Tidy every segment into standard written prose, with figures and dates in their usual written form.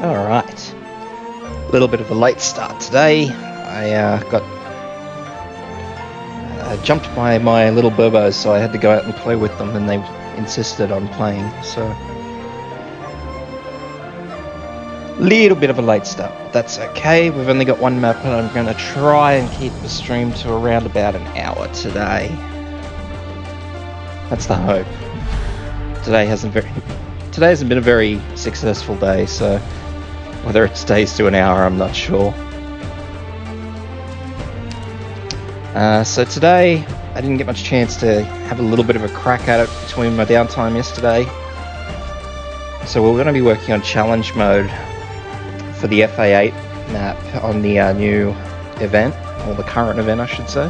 Alright. A little bit of a late start today. I got jumped by my little burbos, so I had to go out and play with them, and they insisted on playing, so... Little bit of a late start, but that's okay. We've only got one map, and I'm going to try and keep the stream to around about an hour today. That's the hope. Today hasn't been a very successful day, so whether it stays to an hour, I'm not sure. So today, I didn't get much chance to have a little bit of a crack at it between my downtime yesterday. So we're going to be working on challenge mode for the FA-8 map on the new event, or the current event I should say.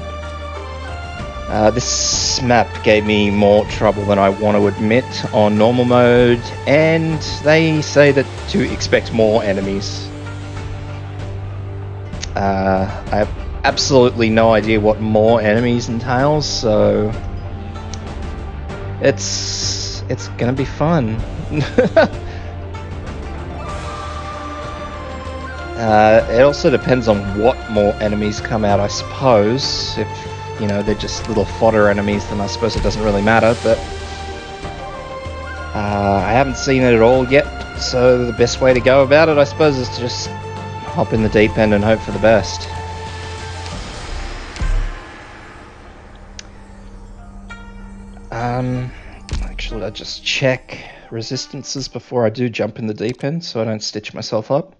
This map gave me more trouble than I want to admit on normal mode, and they say that to expect more enemies. I have absolutely no idea what more enemies entails, so it's gonna be fun. It also depends on what more enemies come out, I suppose. If, you know, they're just little fodder enemies, then I suppose it doesn't really matter, but I haven't seen it at all yet, so the best way to go about it, I suppose, is to just hop in the deep end and hope for the best. Actually, I'll just check resistances before I do jump in the deep end, so I don't stitch myself up.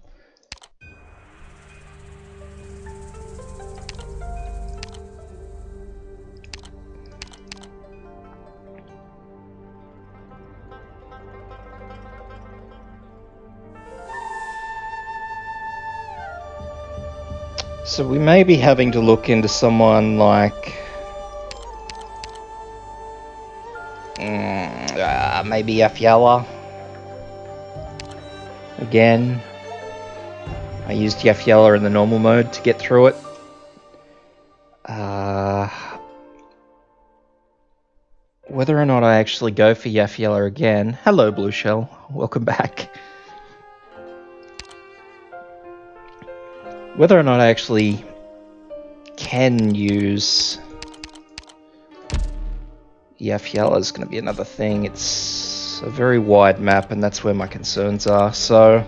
So we may be having to look into someone like maybe Yafyala again. I used Yafyala in the normal mode to get through it. Whether or not I actually go for Yafyala again. Hello, Blue Shell. Welcome back. Whether or not I actually can use Yafyala is going to be another thing. It's a very wide map, and that's where my concerns are. So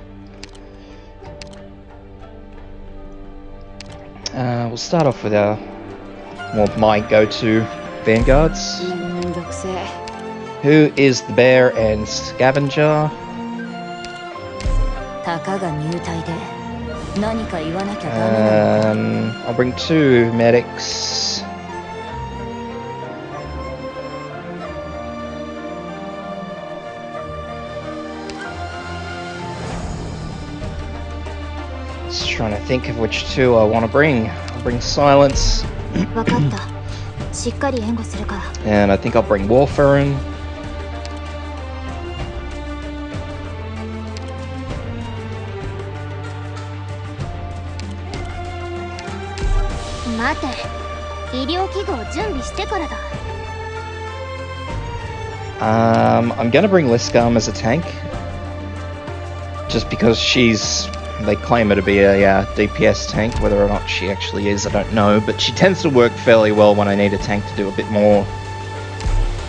we'll start off with my go-to vanguards. Who is the bear and scavenger? I'll bring 2 medics. Just trying to think of which 2 I want to bring. I'll bring Silence. And I think I'll bring Warfarin. I'm gonna bring Liscam as a tank, just because they claim her to be a DPS tank. Whether or not she actually is, I don't know, but she tends to work fairly well when I need a tank to do a bit more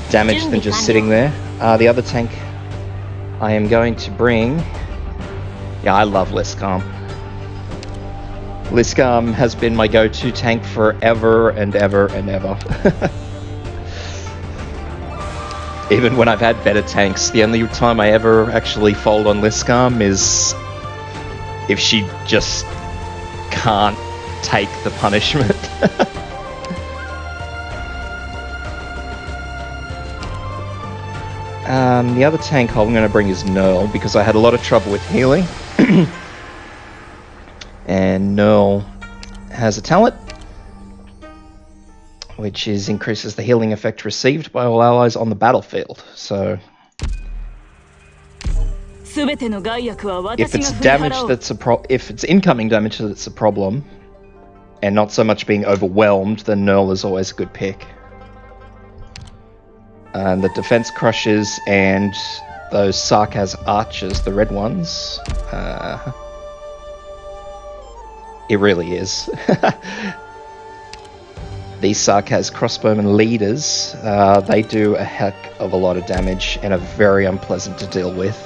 damage than just sitting there. The other tank I am going to bring... Yeah, I love Liscam. Liscam has been my go-to tank forever and ever and ever. Even when I've had better tanks, the only time I ever actually fold on Liscam is if she just can't take the punishment. The other tank I'm going to bring is Nerl, because I had a lot of trouble with healing. And Nerl has a talent which increases the healing effect received by all allies on the battlefield. So if it's damage that's if it's incoming damage that's a problem, and not so much being overwhelmed, then Nerl is always a good pick. And the defense crushes and those Sarkaz archers, the red ones. It really is. These Sarkaz crossbowmen leaders, they do a heck of a lot of damage and are very unpleasant to deal with.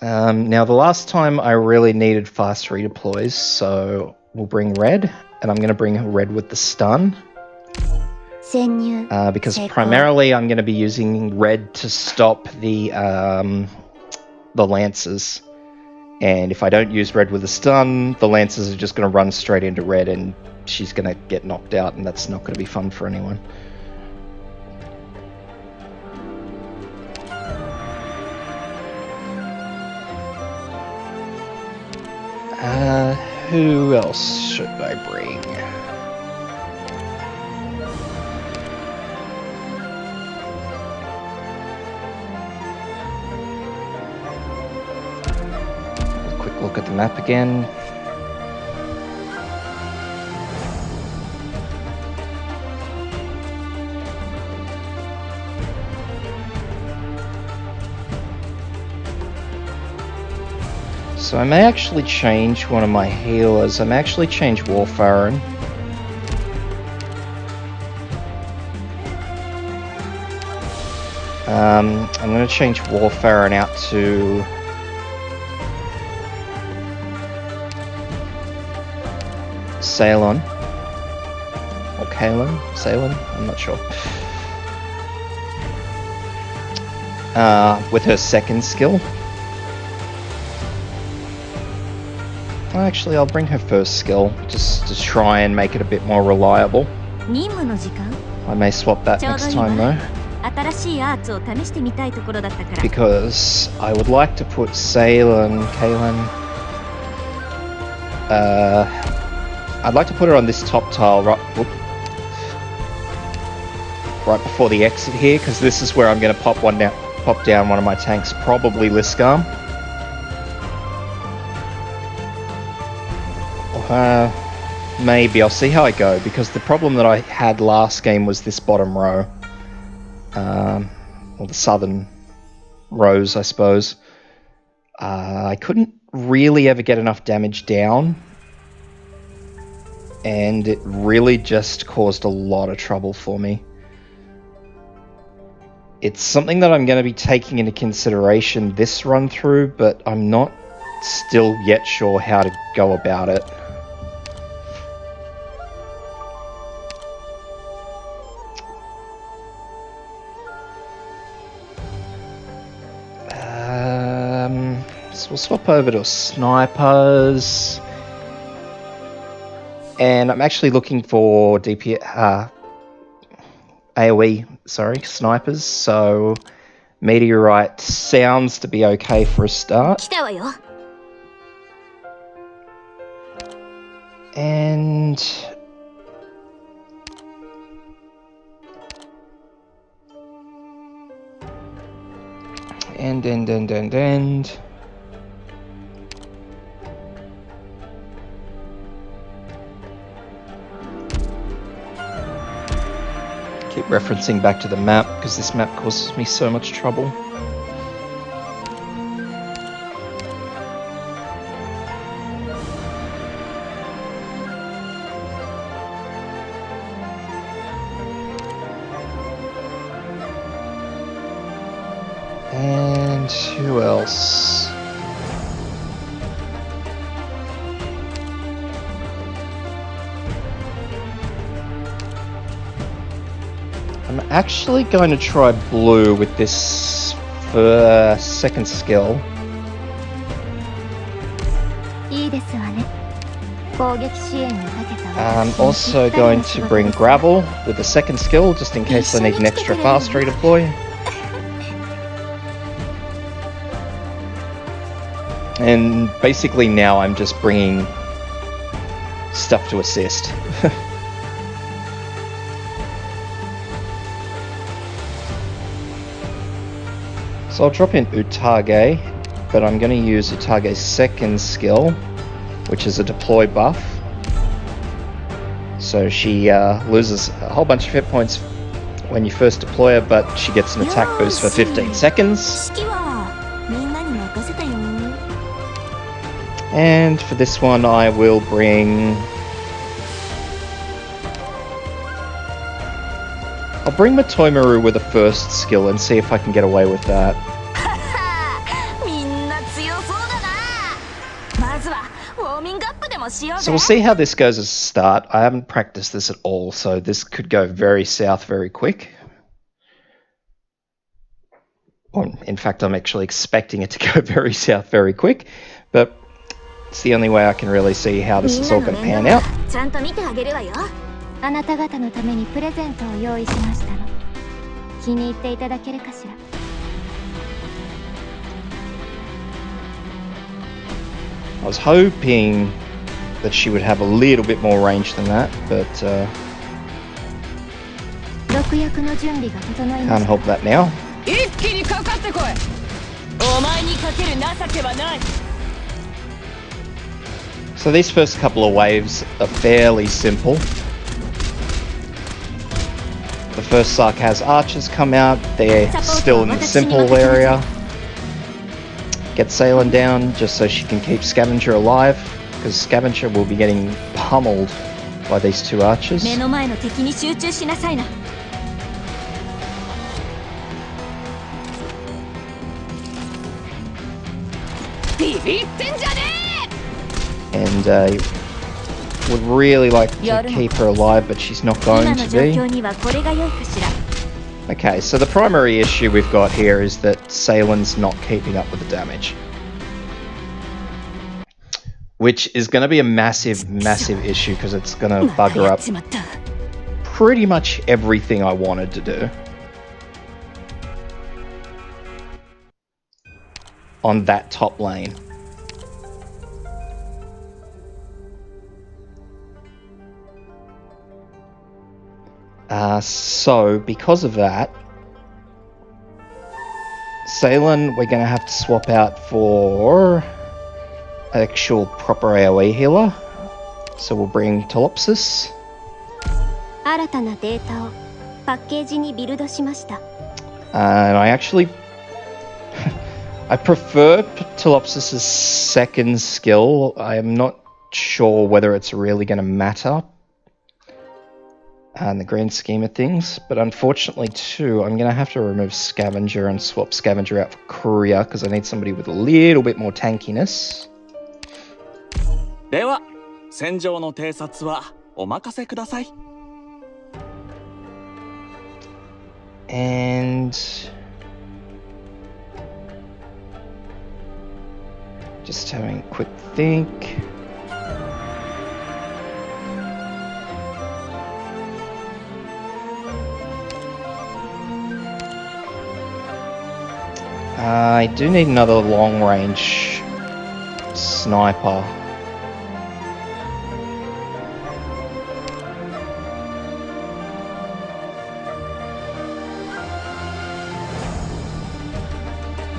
Now the last time I really needed fast redeploys, so we'll bring red, and I'm going to bring red with the stun. Because primarily I'm going to be using red to stop the lancers. And if I don't use red with a stun, the lancers are just going to run straight into red and she's going to get knocked out, and that's not going to be fun for anyone. Who else should I bring? Look at the map again. So I may actually change one of my healers. I may actually change Warfarin. I'm going to change Warfarin out to Ceylon. Or Kalen? Ceylon? I'm not sure. With her second skill. Actually, I'll bring her first skill, just to try and make it a bit more reliable. I may swap that next time though. Because I would like to put Kalen. I'd like to put her on this top tile right before the exit here, because this is where I'm going to pop down one of my tanks, probably Liskarm. Maybe. I'll see how I go, because the problem that I had last game was this bottom row. Or the southern rows, I suppose. I couldn't really ever get enough damage down. And it really just caused a lot of trouble for me. It's something that I'm going to be taking into consideration this run through, but I'm not still yet sure how to go about it. So we'll swap over to snipers. And I'm actually looking for AoE, snipers, so Meteorite sounds to be okay for a start. And keep referencing back to the map, because this map causes me so much trouble. And who else? I'm actually going to try blue with this for second skill. I'm also going to bring gravel with the second skill, just in case I need an extra fast redeploy. And basically now I'm just bringing stuff to assist. So I'll drop in Utage, but I'm going to use Utage's second skill, which is a deploy buff. So she loses a whole bunch of hit points when you first deploy her, but she gets an attack boost for 15 seconds. And for this one I will bring... I'll bring Matoimaru with the first skill and see if I can get away with that. So we'll see how this goes as a start. I haven't practiced this at all, so this could go very south very quick. Or in fact, I'm actually expecting it to go very south very quick, but it's the only way I can really see how this is all going to pan out. I was hoping that she would have a little bit more range than that, but can't help that now. So these first couple of waves are fairly simple. The first Sark has archers come out, they're still in the simple area. Get Salen down just so she can keep Scavenger alive, because Scavenger will be getting pummeled by these two archers. And would really like to keep her alive, but she's not going to be. Okay, so the primary issue we've got here is that Salen's not keeping up with the damage. Which is going to be a massive, massive issue, because it's going to bugger up pretty much everything I wanted to do on that top lane. So, because of that, Salen we're going to have to swap out for actual proper AoE healer. So we'll bring Telopsis. And I actually... I prefer Telopsis' second skill. I am not sure whether it's really going to matter in the grand scheme of things, but unfortunately too, I'm going to have to remove Scavenger and swap Scavenger out for Courier, because I need somebody with a little bit more tankiness. And just having a quick think. I do need another long-range sniper.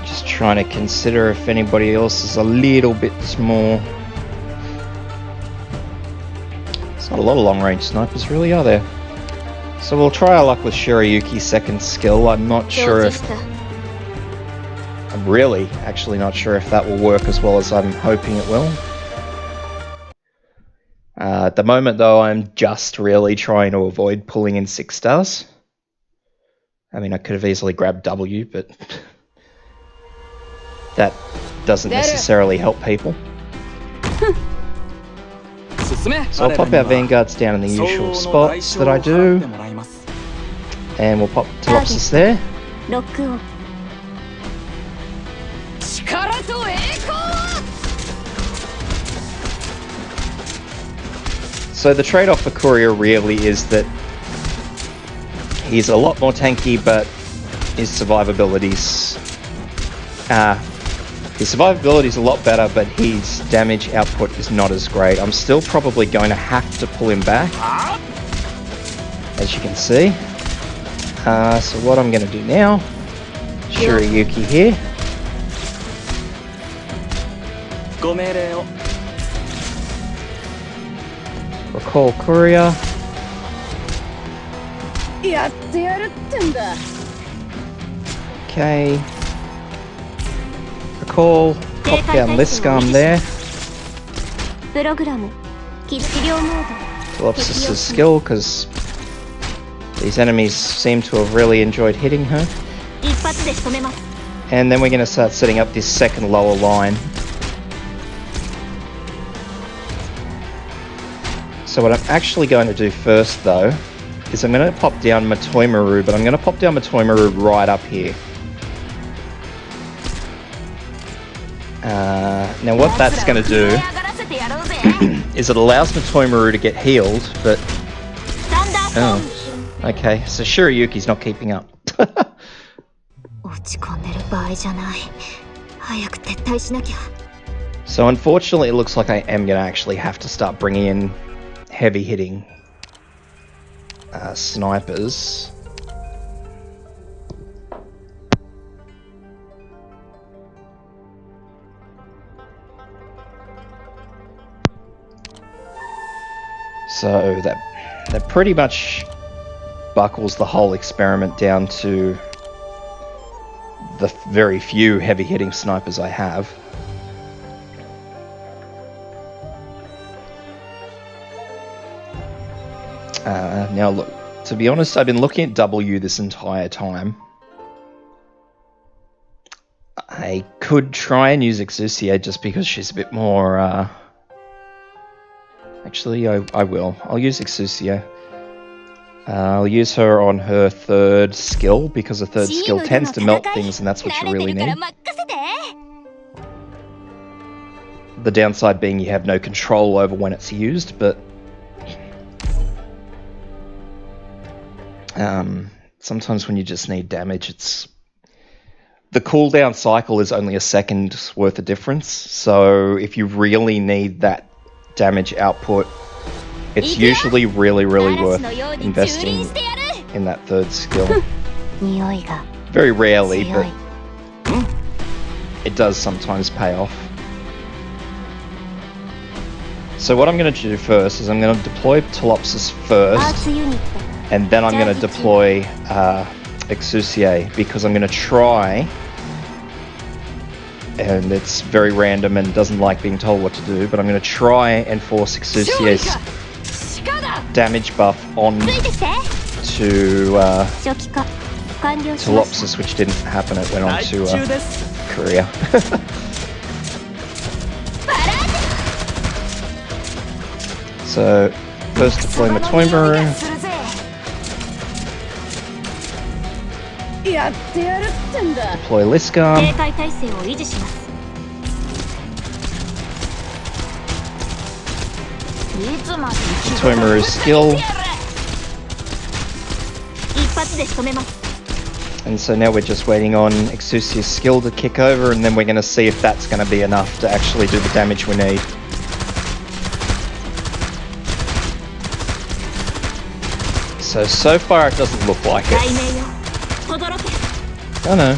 Just trying to consider if anybody else is a little bit more... There's not a lot of long-range snipers really, are there? So we'll try our luck with Shirayuki's second skill. I'm not sure if... I'm really actually not sure if that will work as well as I'm hoping it will. At the moment though, I'm just really trying to avoid pulling in 6 stars. I mean, I could have easily grabbed W, but that doesn't necessarily help people. So I'll pop our Vanguards down in the usual spots that I do. And we'll pop Telopsis there. So the trade-off for Courier really is that he's a lot more tanky, but his survivability's a lot better, but his damage output is not as great. I'm still probably going to have to pull him back, as you can see. So what I'm going to do now, Shirayuki here. Recall Courier. Okay. Recall. Pop down Liscam there. Philopsis' skill, because these enemies seem to have really enjoyed hitting her. And then we're going to start setting up this second lower line. So what I'm actually going to do first, though, is I'm going to pop down Matoimaru, but I'm going to pop down Matoimaru right up here. Now what that's going to do is it allows Matoimaru to get healed, but... Oh, okay, so Shiryuki's not keeping up. So unfortunately it looks like I am going to actually have to start bringing in heavy hitting snipers. So that pretty much buckles the whole experiment down to the very few heavy hitting snipers I have. Now look, to be honest, I've been looking at W this entire time. I could try and use Exusia just because she's a bit more... Actually, I will. I'll use Exusia. I'll use her on her third skill, because her third skill tends to melt things, and that's what you really need. The downside being you have no control over when it's used, but... sometimes when you just need damage, it's... The cooldown cycle is only a second's worth of difference, so if you really need that damage output, it's usually really worth investing in that third skill. Very rarely, but it does sometimes pay off. So what I'm going to do first is I'm going to deploy Telopsis first, and then I'm going to deploy Exusia, because I'm going to try, and it's very random and doesn't like being told what to do, but I'm going to try and force Exusia's damage buff on to Telopsis, which didn't happen. It went on to Korea. So first deploy Matoimaru. Deploy Liscam. Matoimaru's skill. And so now we're just waiting on Exusia's skill to kick over, and then we're going to see if that's going to be enough to actually do the damage we need. So far it doesn't look like it. Oh no.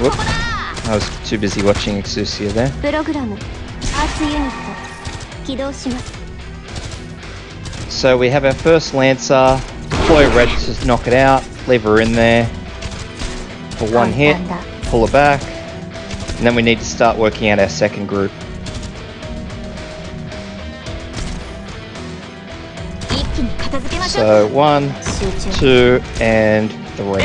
Whoop. I was too busy watching Exusia there. So we have our first Lancer. Deploy Red to knock it out. Leave her in there for one hit. Pull her back. And then we need to start working out our second group. So 1, 2, and 3.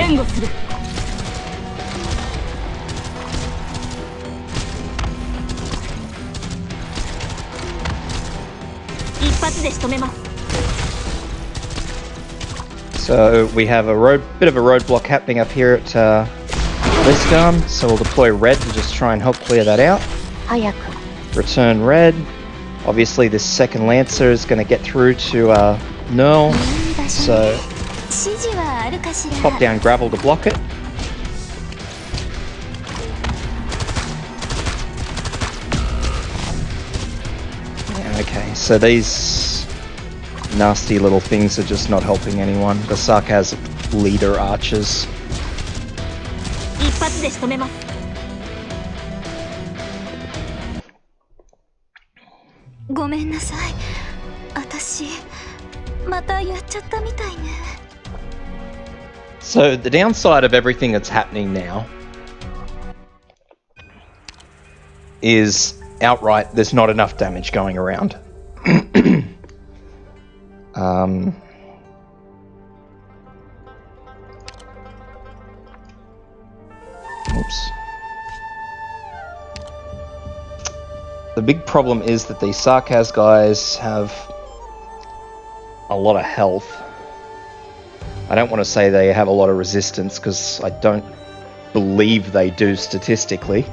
So we have a bit of a roadblock happening up here at Liscam, so we'll deploy Red to just try and help clear that out. Return Red. Obviously this second Lancer is going to get through to Null, so pop down Gravel to block it. Okay, so these nasty little things are just not helping anyone. The sarcasm leader archers. So the downside of everything that's happening now is outright there's not enough damage going around. Oops. The big problem is that these Sarkaz guys have a lot of health. I don't want to say they have a lot of resistance because I don't believe they do statistically.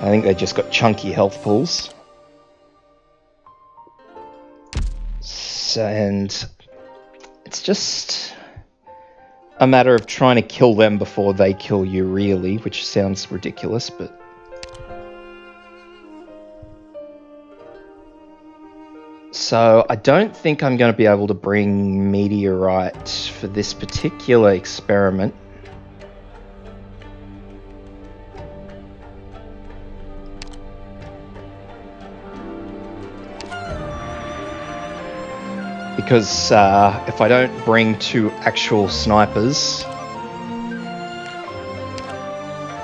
I think they just got chunky health pools. And it's just a matter of trying to kill them before they kill you, really, which sounds ridiculous, but... So I don't think I'm going to be able to bring Meteorite for this particular experiment. Because if I don't bring 2 actual snipers,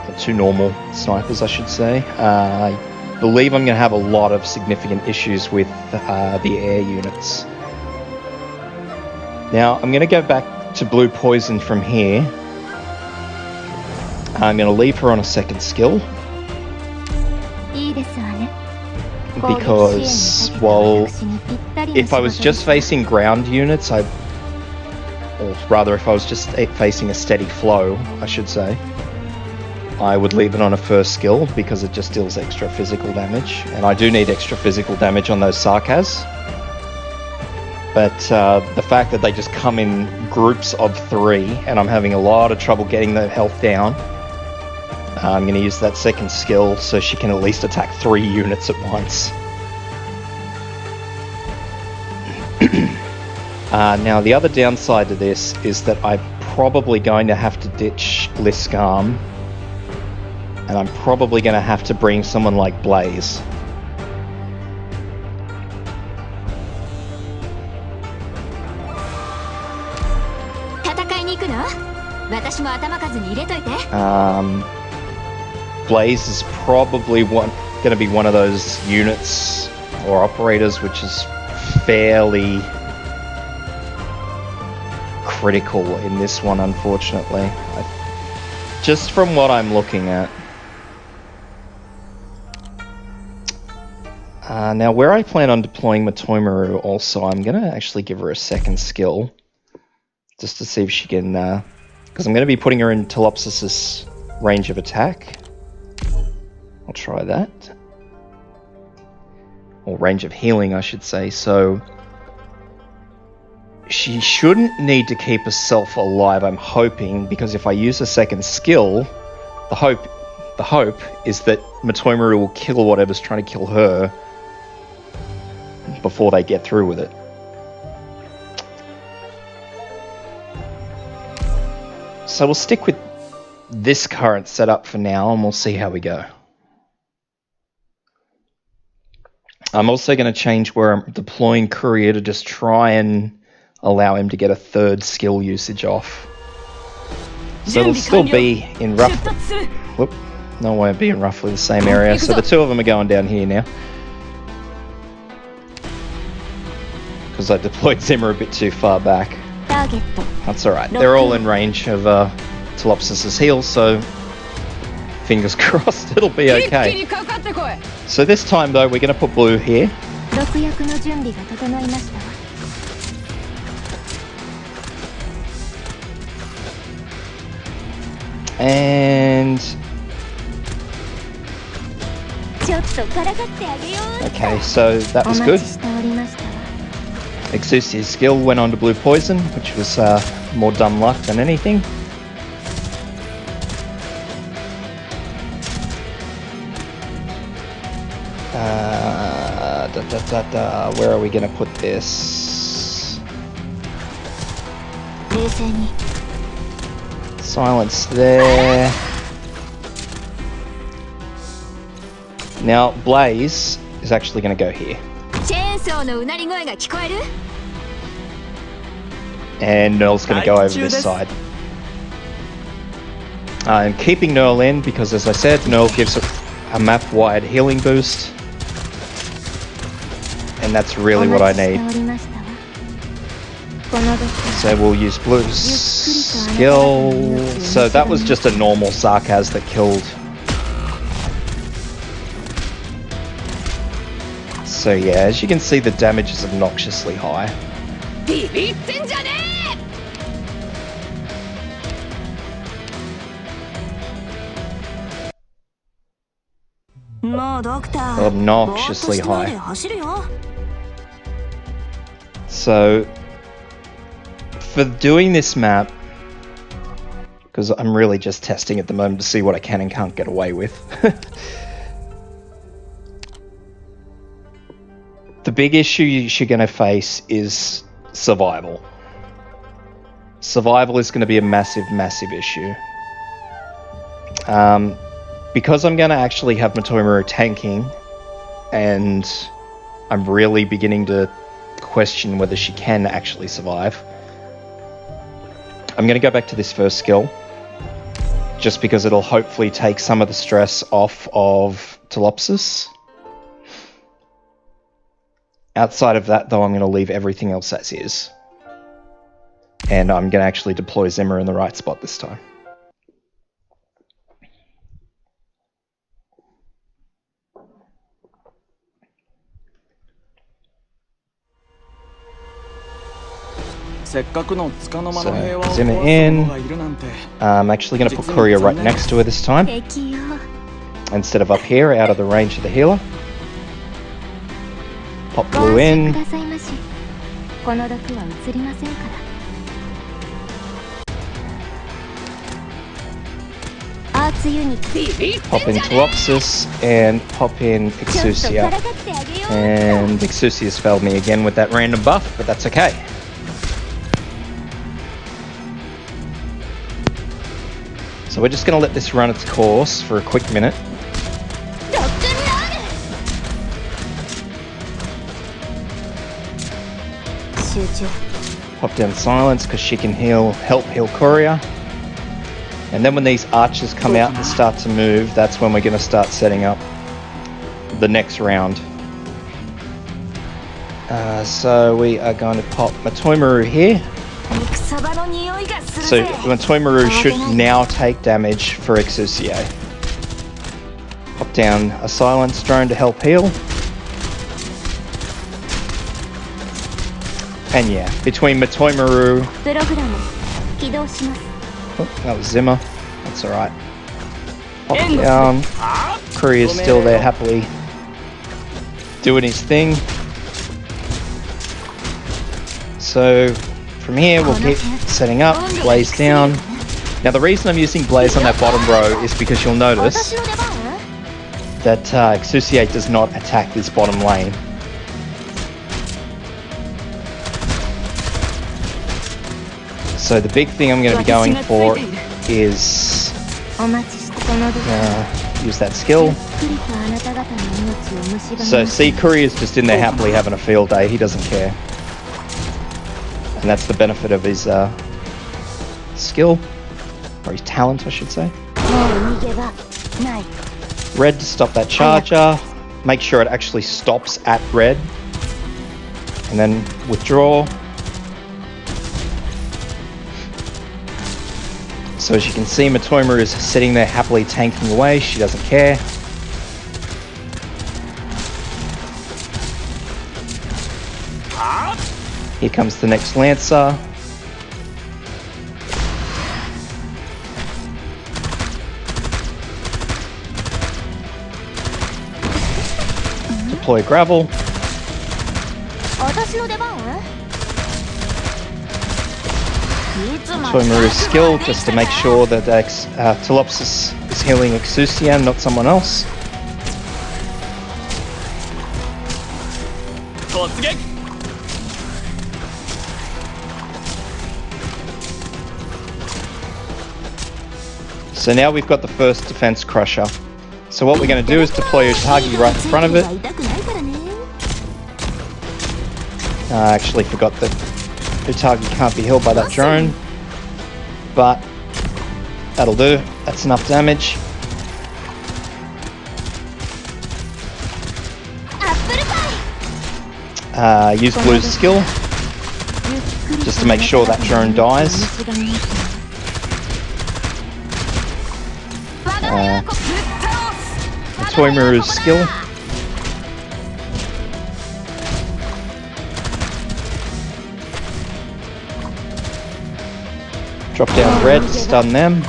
or 2 normal snipers I should say, I believe I'm going to have a lot of significant issues with the air units. Now I'm going to go back to Blue Poison from here. I'm going to leave her on a 2nd skill. Because, well, if I was just facing ground units, or rather if I was just facing a steady flow, I should say, I would leave it on a 1st skill because it just deals extra physical damage. And I do need extra physical damage on those Sarkaz. But the fact that they just come in groups of 3 and I'm having a lot of trouble getting their health down, I'm going to use that 2nd skill so she can at least attack 3 units at once. Now the other downside to this is that I'm probably going to have to ditch Liskarm, and I'm probably going to have to bring someone like Blaze. Blaze is probably going to be one of those units or operators which is fairly critical in this one, unfortunately. Just from what I'm looking at. Now, where I plan on deploying Matoimaru also, I'm going to actually give her a 2nd skill. Just to see if she can... because I'm going to be putting her in Telopsis' range of attack. I'll try that. Or range of healing, I should say. So she shouldn't need to keep herself alive, I'm hoping, because if I use a 2nd skill, the hope is that Matoimaru will kill whatever's trying to kill her before they get through with it. So we'll stick with this current setup for now, and we'll see how we go. I'm also going to change where I'm deploying Courier to just try and allow him to get a 3rd skill usage off. So it'll still be in roughly... Whoop. No, it won't be in roughly the same area. So the 2 of them are going down here now. Because I deployed Zimmer a bit too far back. That's alright. They're all in range of Telopsis' heal, so fingers crossed it'll be okay. So this time though, we're going to put Blue here. And... okay, so that was good. Exusia's skill went on to Blue Poison, which was more dumb luck than anything. Where are we going to put this? Silence there. Now Blaze is actually going to go here. And Nell's going to go over this side. I'm keeping Nerl in because, as I said, Nerl gives a map-wide healing boost. And that's really what I need. So we'll use Blue's skill. So that was just a normal Sarkaz that killed. So yeah, as you can see, the damage is obnoxiously high. Obnoxiously high. So for doing this map, because I'm really just testing at the moment to see what I can and can't get away with. The big issue you're going to face is survival. Survival is going to be a massive, massive issue. Because I'm going to actually have Matoimaru tanking, and I'm really beginning to question whether she can actually survive, I'm going to go back to this first skill, just because it'll hopefully take some of the stress off of Telopsis. Outside of that, though, I'm going to leave everything else as is. And I'm going to actually deploy Zimmer in the right spot this time. So, Zimmer in. I'm actually going to put Courier right next to her this time, instead of up here, out of the range of the healer. Pop Blue in. Pop in Telopsis and pop in Exousia. And Exousia's failed me again with that random buff, but that's okay. So we're just going to let this run its course for a quick minute. Pop down Silence because she can help heal Courier. And then when these archers come out and start to move, that's when we're going to start setting up the next round. So we are going to pop Matoimaru here. So Matoimaru should now take damage for Exousia. Pop down a Silence drone to help heal. And yeah, between Matoimaru... Oh, that was Zimmer. That's alright. Pop down. Courier's still there happily doing his thing. So from here we'll keep setting up, Blaze down. Now the reason I'm using Blaze on that bottom row is because you'll notice that Exousia does not attack this bottom lane. So the big thing I'm going to be going for is use that skill. So see, Courier's just in there happily having a field day, he doesn't care. And that's the benefit of his skill, or his talent I should say. Red to stop that charger, make sure it actually stops at red, and then withdraw. So as you can see, Matoimaru is sitting there happily tanking away, she doesn't care. Here comes the next Lancer. Deploy Gravel. Matoimaru's skill just to make sure that Telopsis is healing Exousia, not someone else. So now we've got the first defense crusher. So what we're going to do is deploy Utagi right in front of it. I actually forgot that Utagi can't be healed by that drone, but That'll do. That's enough damage. Use Blue's skill just to make sure that drone dies. Toimuru's skill. Drop down red to stun them.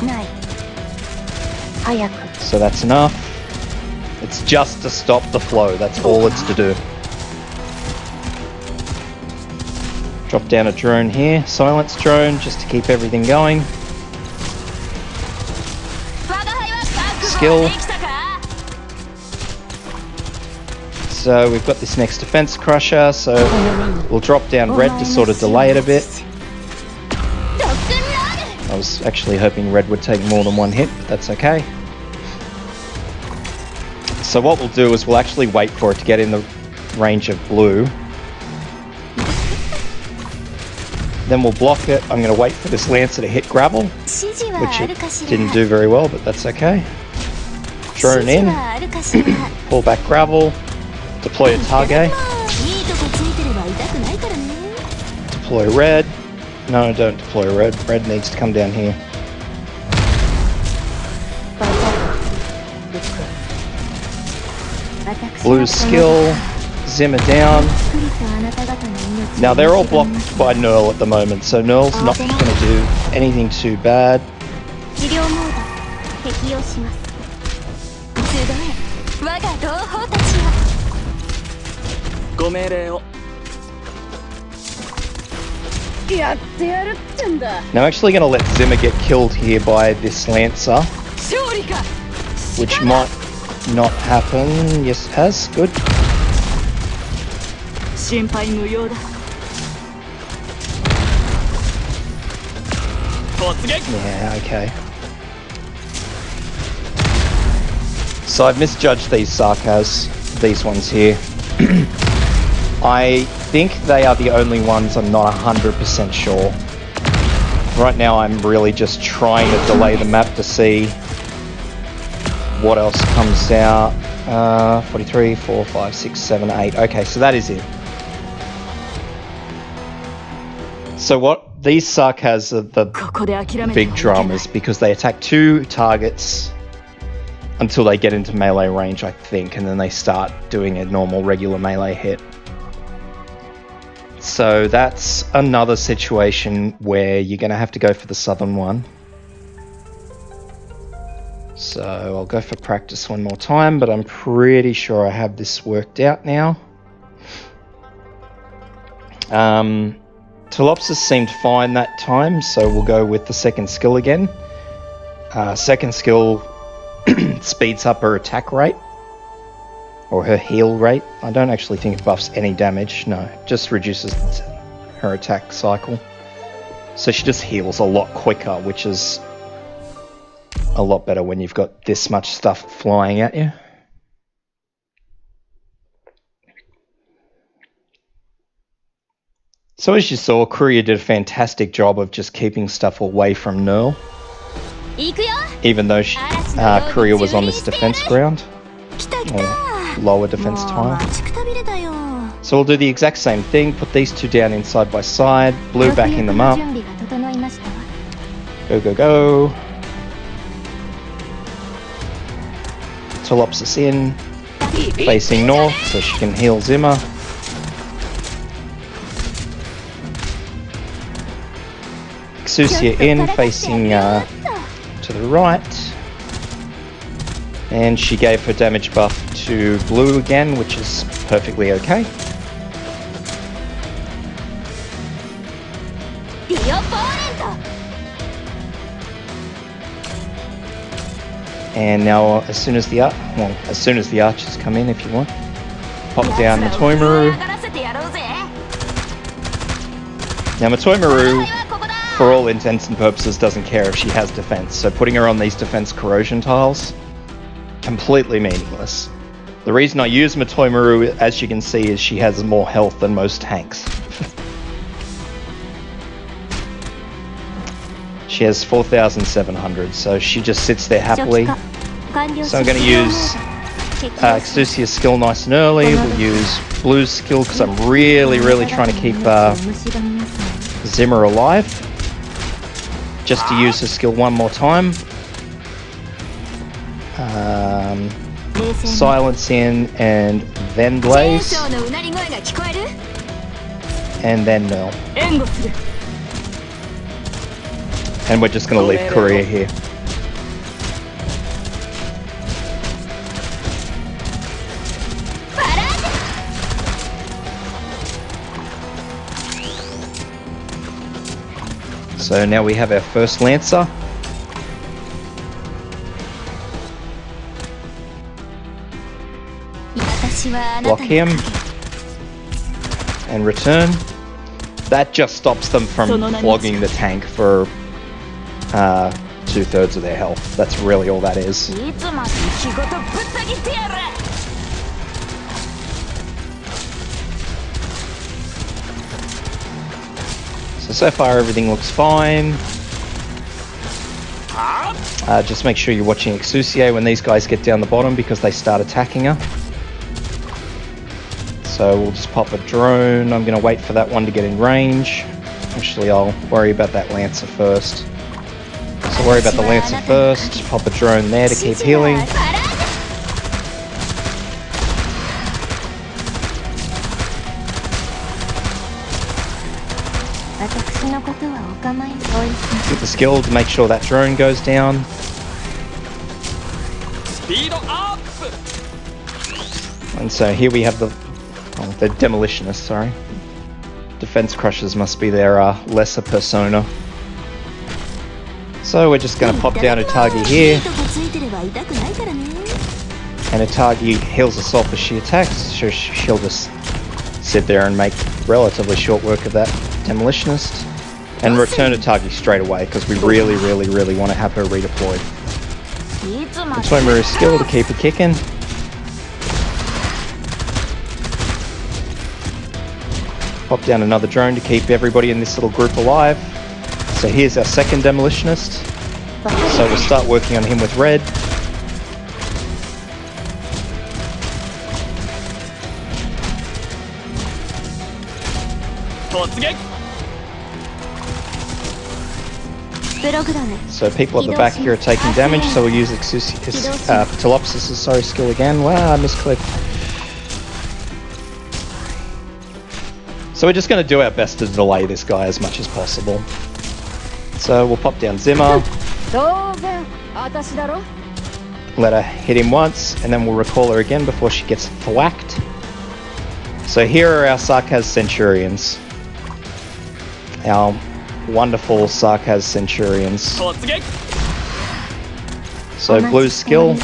So that's enough. It's just to stop the flow, that's all it's to do. Drop down a drone here, silence drone, just to keep everything going. Skill. So we've got this next defense crusher, so we'll drop down red to sort of delay it a bit. I was actually hoping red would take more than one hit, but that's okay. So what we'll do is we'll actually wait for it to get in the range of blue. Then we'll block it. I'm going to wait for this Lancer to hit gravel, which it didn't do very well, but that's okay. Drone in, pull back gravel, deploy a target. Deploy red. No, don't deploy red. Red needs to come down here. Blue's skill, Zimmer down. Now they're all blocked by Nurl at the moment, so Nurl's not going to do anything too bad. Now I'm actually going to let Zimmer get killed here by this Lancer, which might not happen. Yes, it has. Good. Yeah, okay. So I've misjudged these Sarkaz, these ones here. I think they are the only ones I'm not 100% sure. Right now I'm really just trying to delay the map to see what else comes out. 43, 4, 5, 6, 7, 8. Okay, so that is it. So what these Sarkaz are the big dramas because they attack 2 targets until they get into melee range, I think, and then they start doing a normal regular melee hit. So that's another situation where you're going to have to go for the southern one. So I'll go for practice one more time, but I'm pretty sure I have this worked out now. Telopsis seemed fine that time, so we'll go with the second skill again. Second skill speeds up her attack rate, or her heal rate. I don't actually think it buffs any damage, no, it just reduces her attack cycle. So she just heals a lot quicker, which is a lot better when you've got this much stuff flying at you. So as you saw, Courier did a fantastic job of just keeping stuff away from Nurl, even though Courier was on this defense ground, or lower defense tile. So we'll do the exact same thing, put these 2 down in side by side, Blue backing them up. Go, go, go. Telopsis in, facing north so she can heal Zimmer. Exusia in, facing to the right. And she gave her damage buff to Blue again, which is perfectly okay. And now, as soon as the archers come in, if you want, pop down Matoimaru. Now Matoimaru, for all intents and purposes, doesn't care if she has defense, so putting her on these defense corrosion tiles, completely meaningless. The reason I use Matoimaru, as you can see, is she has more health than most tanks. She has 4,700, so she just sits there happily. So I'm going to use Exousia's skill nice and early. We'll use Blue's skill because I'm really trying to keep Zimmer alive. Just to use her skill one more time. Silence in and then Blaze. And then Null. And we're just going to leave Korea here. So now we have our first Lancer. Block him. And return. That just stops them from flogging the tank for 2/3 of their health. That's really all that is. So far everything looks fine. Just make sure you're watching Exousia when these guys get down the bottom because they start attacking her. So we'll just pop a drone. I'm going to wait for that one to get in range. Actually, I'll worry about that Lancer first. So worry about the Lancer first. Pop a drone there to keep healing. Get the skill to make sure that drone goes down. And so here we have the demolitionists, sorry. Defense crushers must be their lesser persona. So we're just going to pop down Utagi here. And Utagi heals herself as she attacks. So she'll just sit there and make relatively short work of that demolitionist. And return Utagi straight away because we really want to have her redeployed. Toimaru's skill to keep her kicking. Pop down another drone to keep everybody in this little group alive. So here's our second demolitionist. So we'll start working on him with red. So people at the back here are taking damage, so we'll use Telopsis' skill again. Wow, I misclicked. So we're just going to do our best to delay this guy as much as possible. So we'll pop down Zimmer. Let her hit him once, and then we'll recall her again before she gets thwacked. So here are our Sarkaz Centurions. Our wonderful Sarkaz Centurions. So Blue's skill.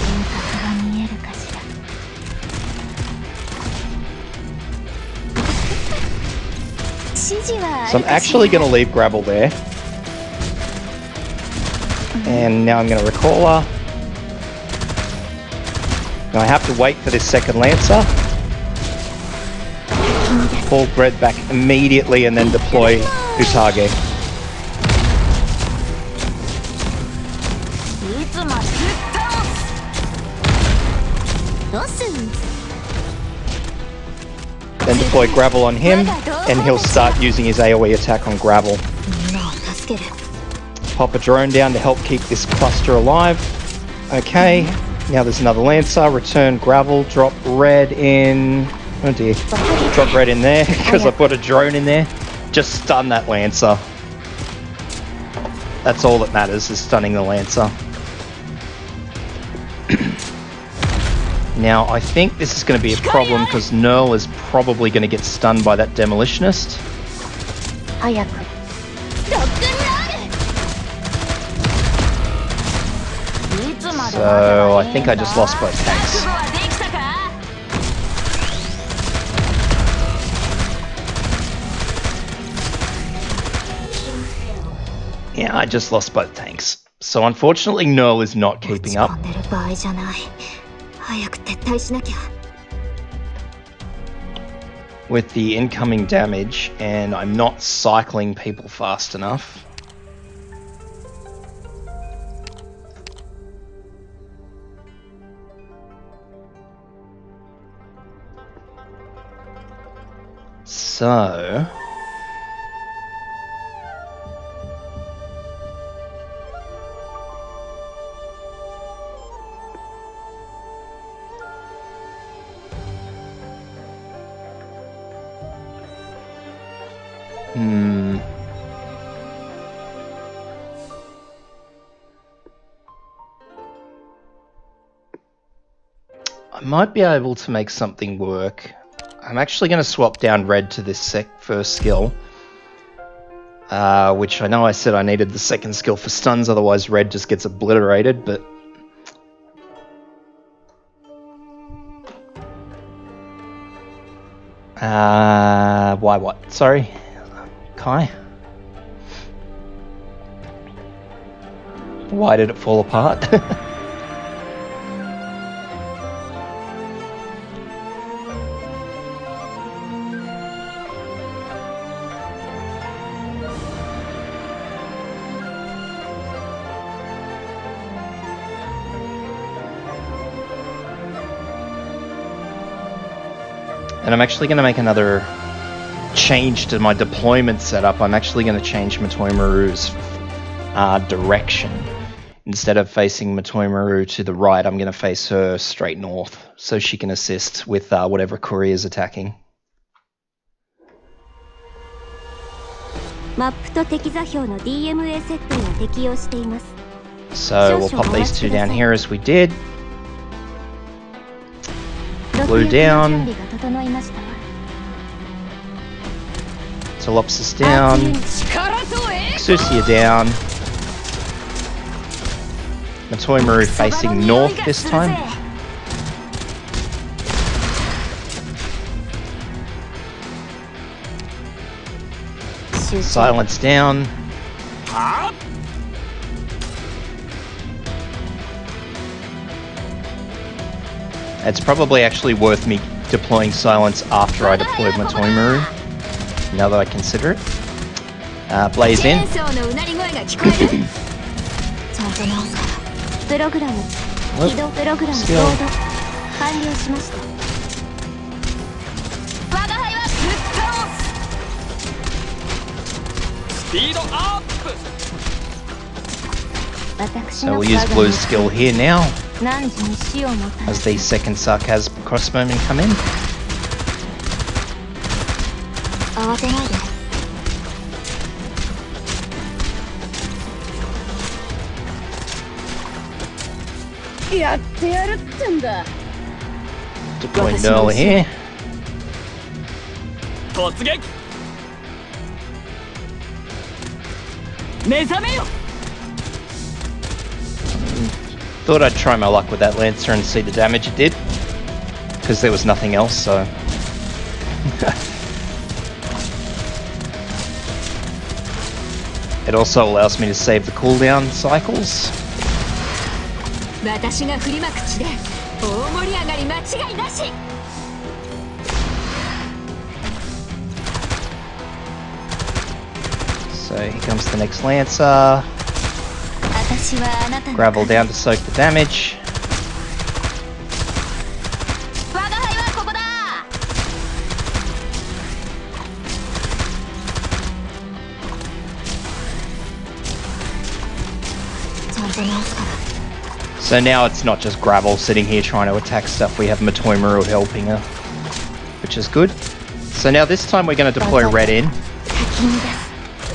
So I'm actually going to leave Gravel there. And now I'm going to recall her. Now I have to wait for this second Lancer. Pull Bread back immediately and then deploy Utagi. Then deploy Gravel on him, and he'll start using his AoE attack on Gravel. Pop a drone down to help keep this cluster alive. Okay, now there's another Lancer. Return Gravel, drop Red in... Oh dear. Drop Red in there, because I put a drone in there. Just stun that Lancer. That's all that matters, is stunning the Lancer. Now, I think this is going to be a problem because Nerl is probably going to get stunned by that demolitionist. So, I think I just lost both tanks. Yeah, I just lost both tanks. So, unfortunately, Nerl is not keeping up. With the incoming damage, and I'm not cycling people fast enough. So... I might be able to make something work. I'm actually going to swap down red to this first skill. Which I know I said I needed the second skill for stuns, otherwise red just gets obliterated, but... why what? Sorry? Kai? Why did it fall apart? And I'm actually going to make another change to my deployment setup. I'm actually going to change Matoimaru's direction. Instead of facing Matoimaru to the right, I'm going to face her straight north, so she can assist with whatever Courier is attacking. So we'll pop these two down here as we did. Blue down. Telopsis down. Exousia down. Matoimaru facing north this time. Silence down. It's probably actually worth me deploying silence after I deployed Matoimaru, now that I consider it. Blaze in. Skill. So we'll use Blue's skill here now, as the second sarcasm crossbowmen come in. Deploy Null here. Thought I'd try my luck with that Lancer and see the damage it did, because there was nothing else, so... It also allows me to save the cooldown cycles. So here comes the next Lancer. Gravel down to soak the damage. So now it's not just Gravel sitting here trying to attack stuff, we have Matoimaru helping her, which is good. So now this time we're going to deploy red in,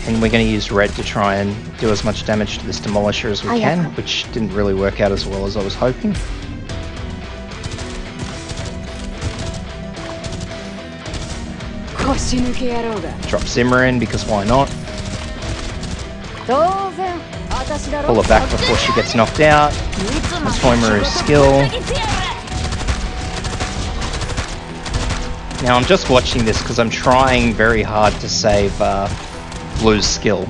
and we're going to use red to try and do as much damage to this Demolisher as we can, which didn't really work out as well as I was hoping. Drop Zimmer in, because why not? Pull her back before she gets knocked out. Matoimaru's skill. Now I'm just watching this because I'm trying very hard to save Blue's skill.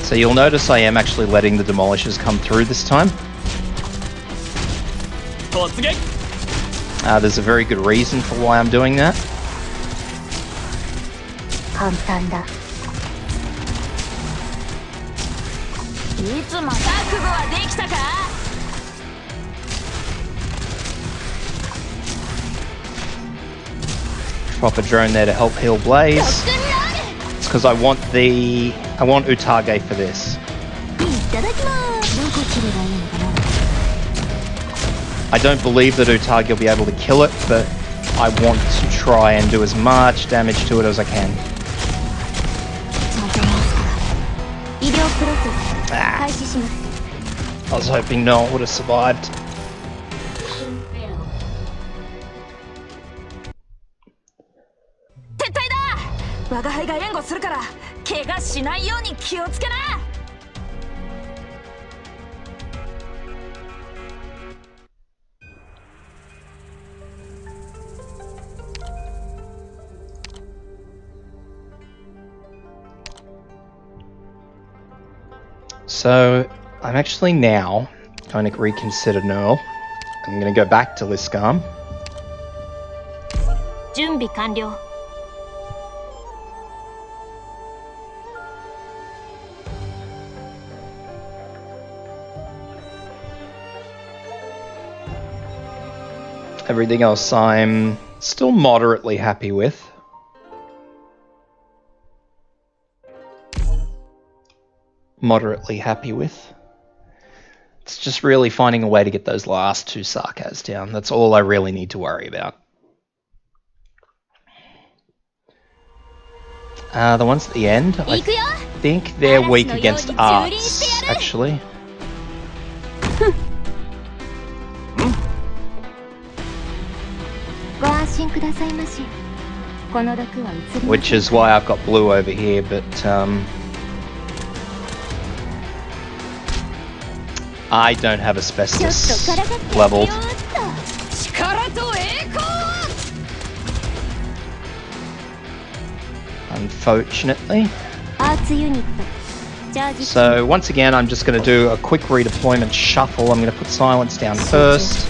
So you'll notice I am actually letting the Demolishers come through this time. There's a very good reason for why I'm doing that. いつも覚悟はできたか。 Drop a drone there to help heal Blaze. It's because I want Utage for this. I don't believe that Utage will be able to kill it, but I want to try and do as much damage to it as I can. Ah. I was hoping Noel would have survived. So, I'm actually now going to reconsider Noel. I'm going to go back to Liscam. Everything else I'm still moderately happy with. It's just really finding a way to get those last two Sarkaz down. That's all I really need to worry about. The ones at the end, I think they're weak against arts, actually. Which is why I've got blue over here, but I don't have asbestos leveled. Unfortunately. So once again, I'm just going to do a quick redeployment shuffle. I'm going to put Silence down first.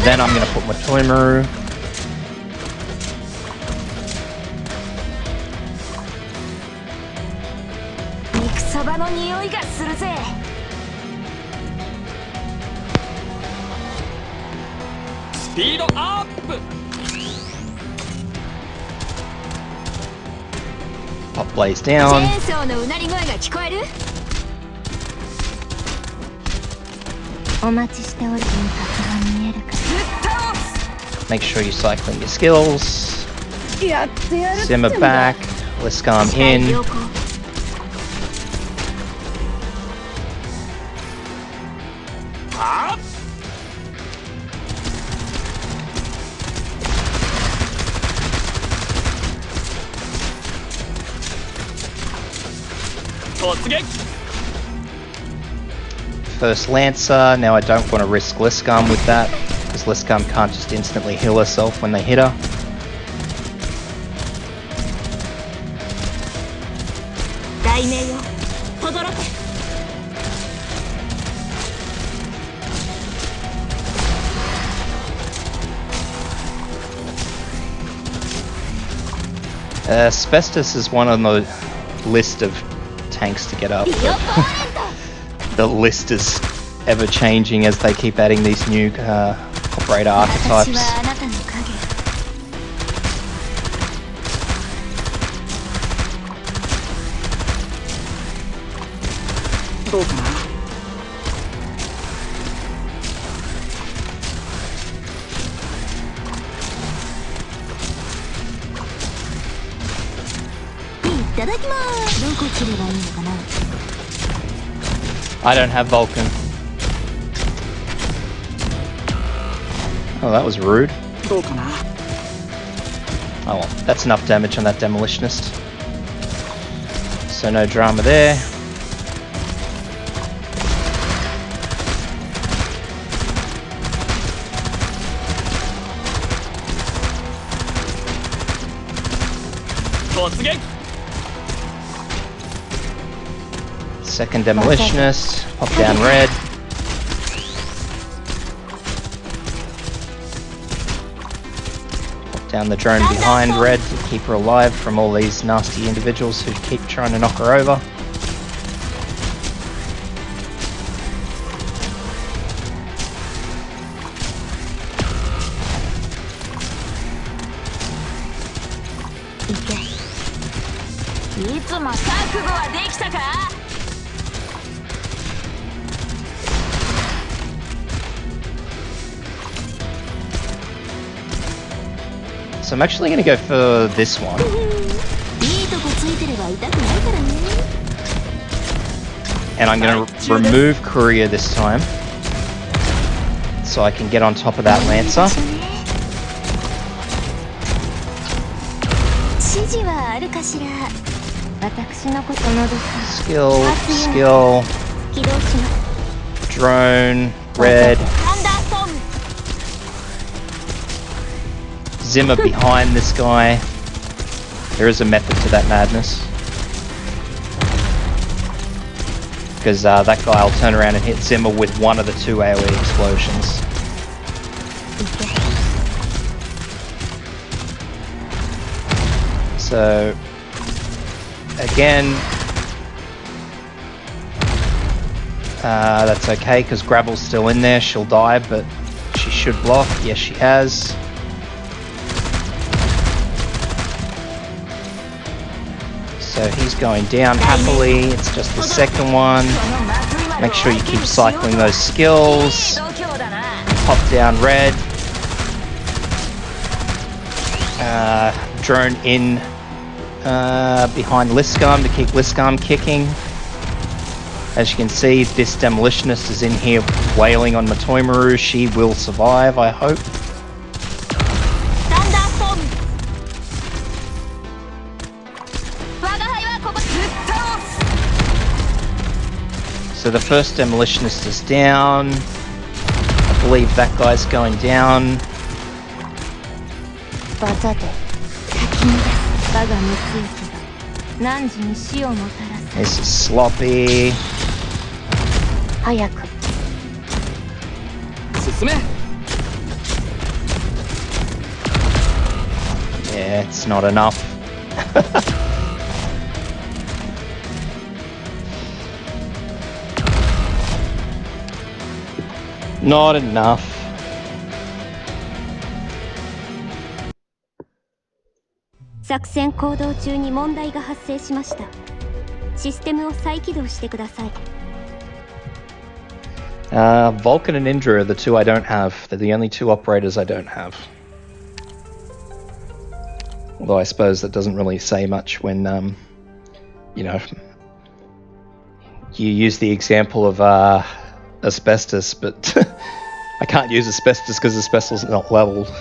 Then I'm going to put Matoimaru. Speed up! Pop Blaze down. Make sure you're cycling your skills. Simmer back. Liscam in. First Lancer. Now I don't want to risk Liscam with that, because Liscam can't just instantly heal herself when they hit her. Asbestos is one on the list of tanks to get up. The list is ever changing as they keep adding these new operator archetypes. I don't have Vulcan. Oh, that was rude. Oh well, that's enough damage on that Demolitionist. So no drama there. Second Demolitionist, pop down red. Pop down the drone behind red to keep her alive from all these nasty individuals who keep trying to knock her over. 妻覚悟はできたか。 So I'm actually going to go for this one. いいとこついてれば痛くないからね。 And I'm going to remove Courier this time. So I can get on top of that Lancer. 指示はあるかしら。私のことのどか。 Skill, skill, 起動します。 drone, red. サンダーストーム。 Zimmer behind this guy. There is a method to that madness. Because that guy will turn around and hit Zimmer with one of the two AoE explosions. So, again, that's okay because Gravel's still in there. She'll die, but she should block. Yes, she has. So he's going down happily. It's just the second one. Make sure you keep cycling those skills. Pop down red. Drone in behind Liskarm to keep Liskarm kicking. As you can see, this Demolitionist is in here wailing on Matoimaru. She will survive, I hope. So the first Demolitionist is down. I believe that guy's going down. This is sloppy. Yeah, it's not enough. Not enough. Action 行動中に問題が発生しました。システムを再起動してください。Vulcan and Indra are the two I don't have. They're the only two operators I don't have. Although I suppose that doesn't really say much when, you know, you use the example of asbestos, but I can't use asbestos because asbestos is not leveled.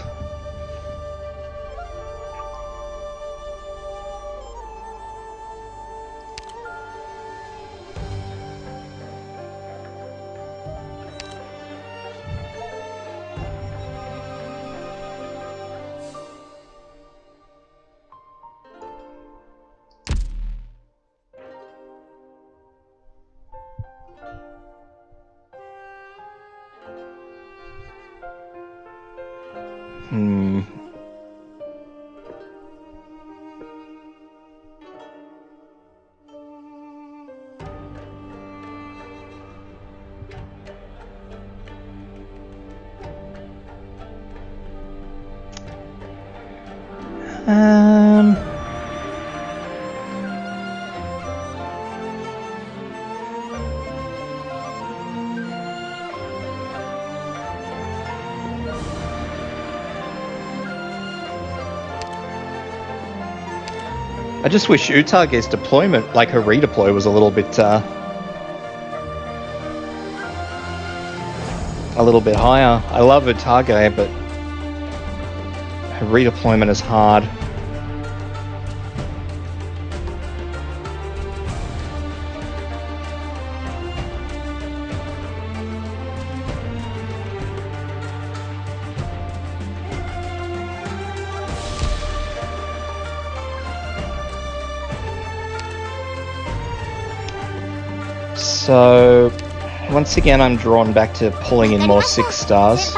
I just wish Utage's deployment, like her redeploy, was a little bit higher. I love Utage, but her redeployment is hard. So, once again I'm drawn back to pulling in more 6 stars.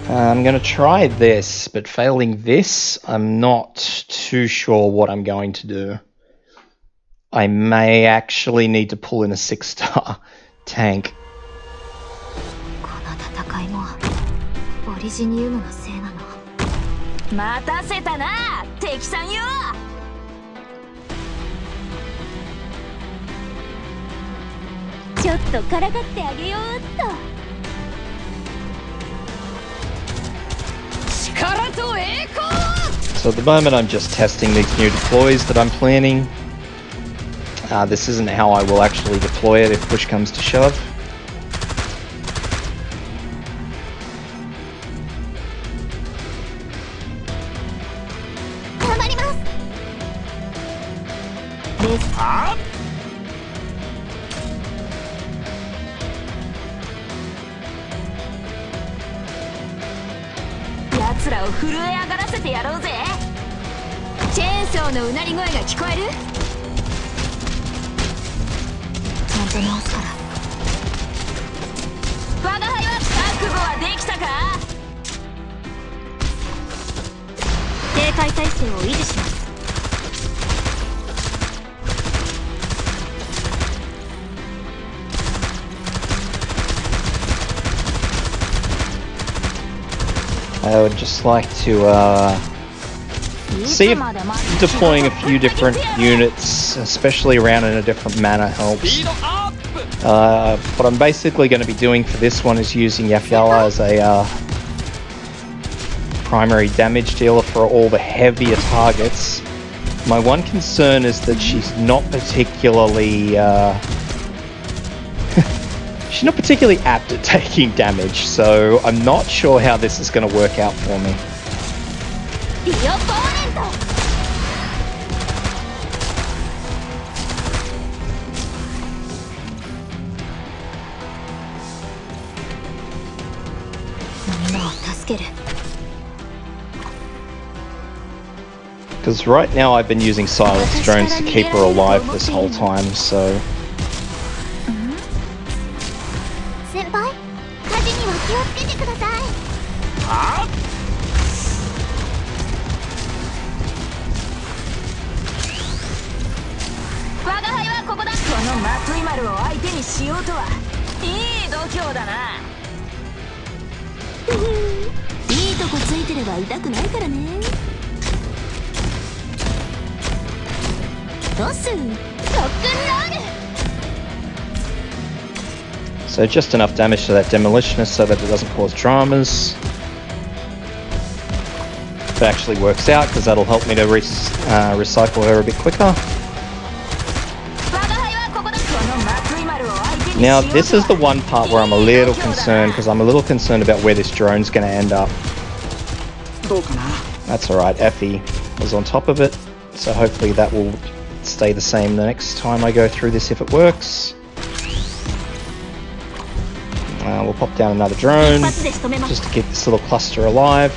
I'm going to try this, but failing this, I'm not too sure what I'm going to do. I may actually need to pull in a 6-star tank. リジニウムのせいなの。待たせたな敵さんよ。ちょっとからかってあげようっと。力と栄光。 So at the moment I'm just testing these new deploys that I'm planning. This isn't how I will actually deploy it if push comes to shove. Up. 奴らを震え上がらせてやろうぜ。チェーンソーのうなり声が聞こえる。ちゃんと直すから。我が輩は覚悟はできたか。警戒態勢を維持します。I would just like to see if deploying a few different units, especially around in a different manner, helps. What I'm basically going to be doing for this one is using Yafyala as a primary damage dealer for all the heavier targets. My one concern is that she's not particularly she's not particularly apt at taking damage, so I'm not sure how this is going to work out for me. Because right now I've been using silence drones to keep her alive this whole time, so... 先輩、火事には気をつけてください。我が輩はここだ。このマトイマルを相手にしようとは。いい度胸だな。いいとこついてれば痛くないからね。ボス、ロックンロール。 So just enough damage to that demolitionist so that it doesn't cause dramas. It actually works out because that'll help me to recycle her a bit quicker. Now this is the one part where I'm a little concerned, because I'm a little concerned about where this drone's going to end up. That's alright, Effie was on top of it, so hopefully that will stay the same the next time I go through this if it works. We'll pop down another drone just to keep this little cluster alive.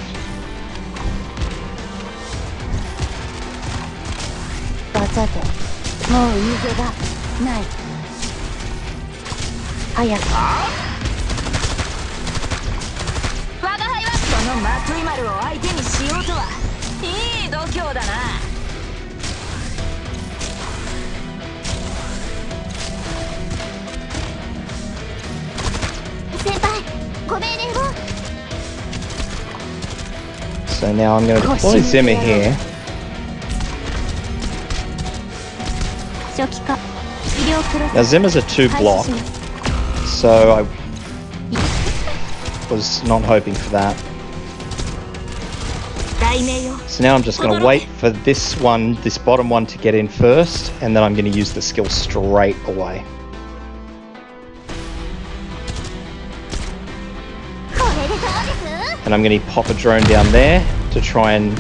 So now I'm going to deploy Zimmer here. Now Zimmer's a 2-block, so I was not hoping for that. So now I'm just going to wait for this bottom one to get in first, and then I'm going to use the skill straight away. And I'm going to pop a drone down there to try and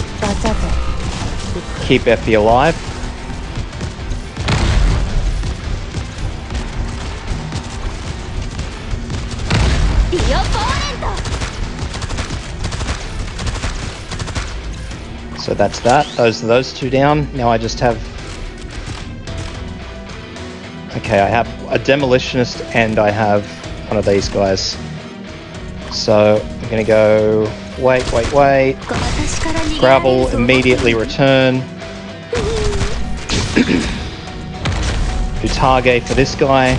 keep Effie alive. So that's that. Those two down. Now I just have... Okay, I have a demolitionist and I have one of these guys. So I'm going to go... Wait. Gravel, immediately return. Do target for this guy.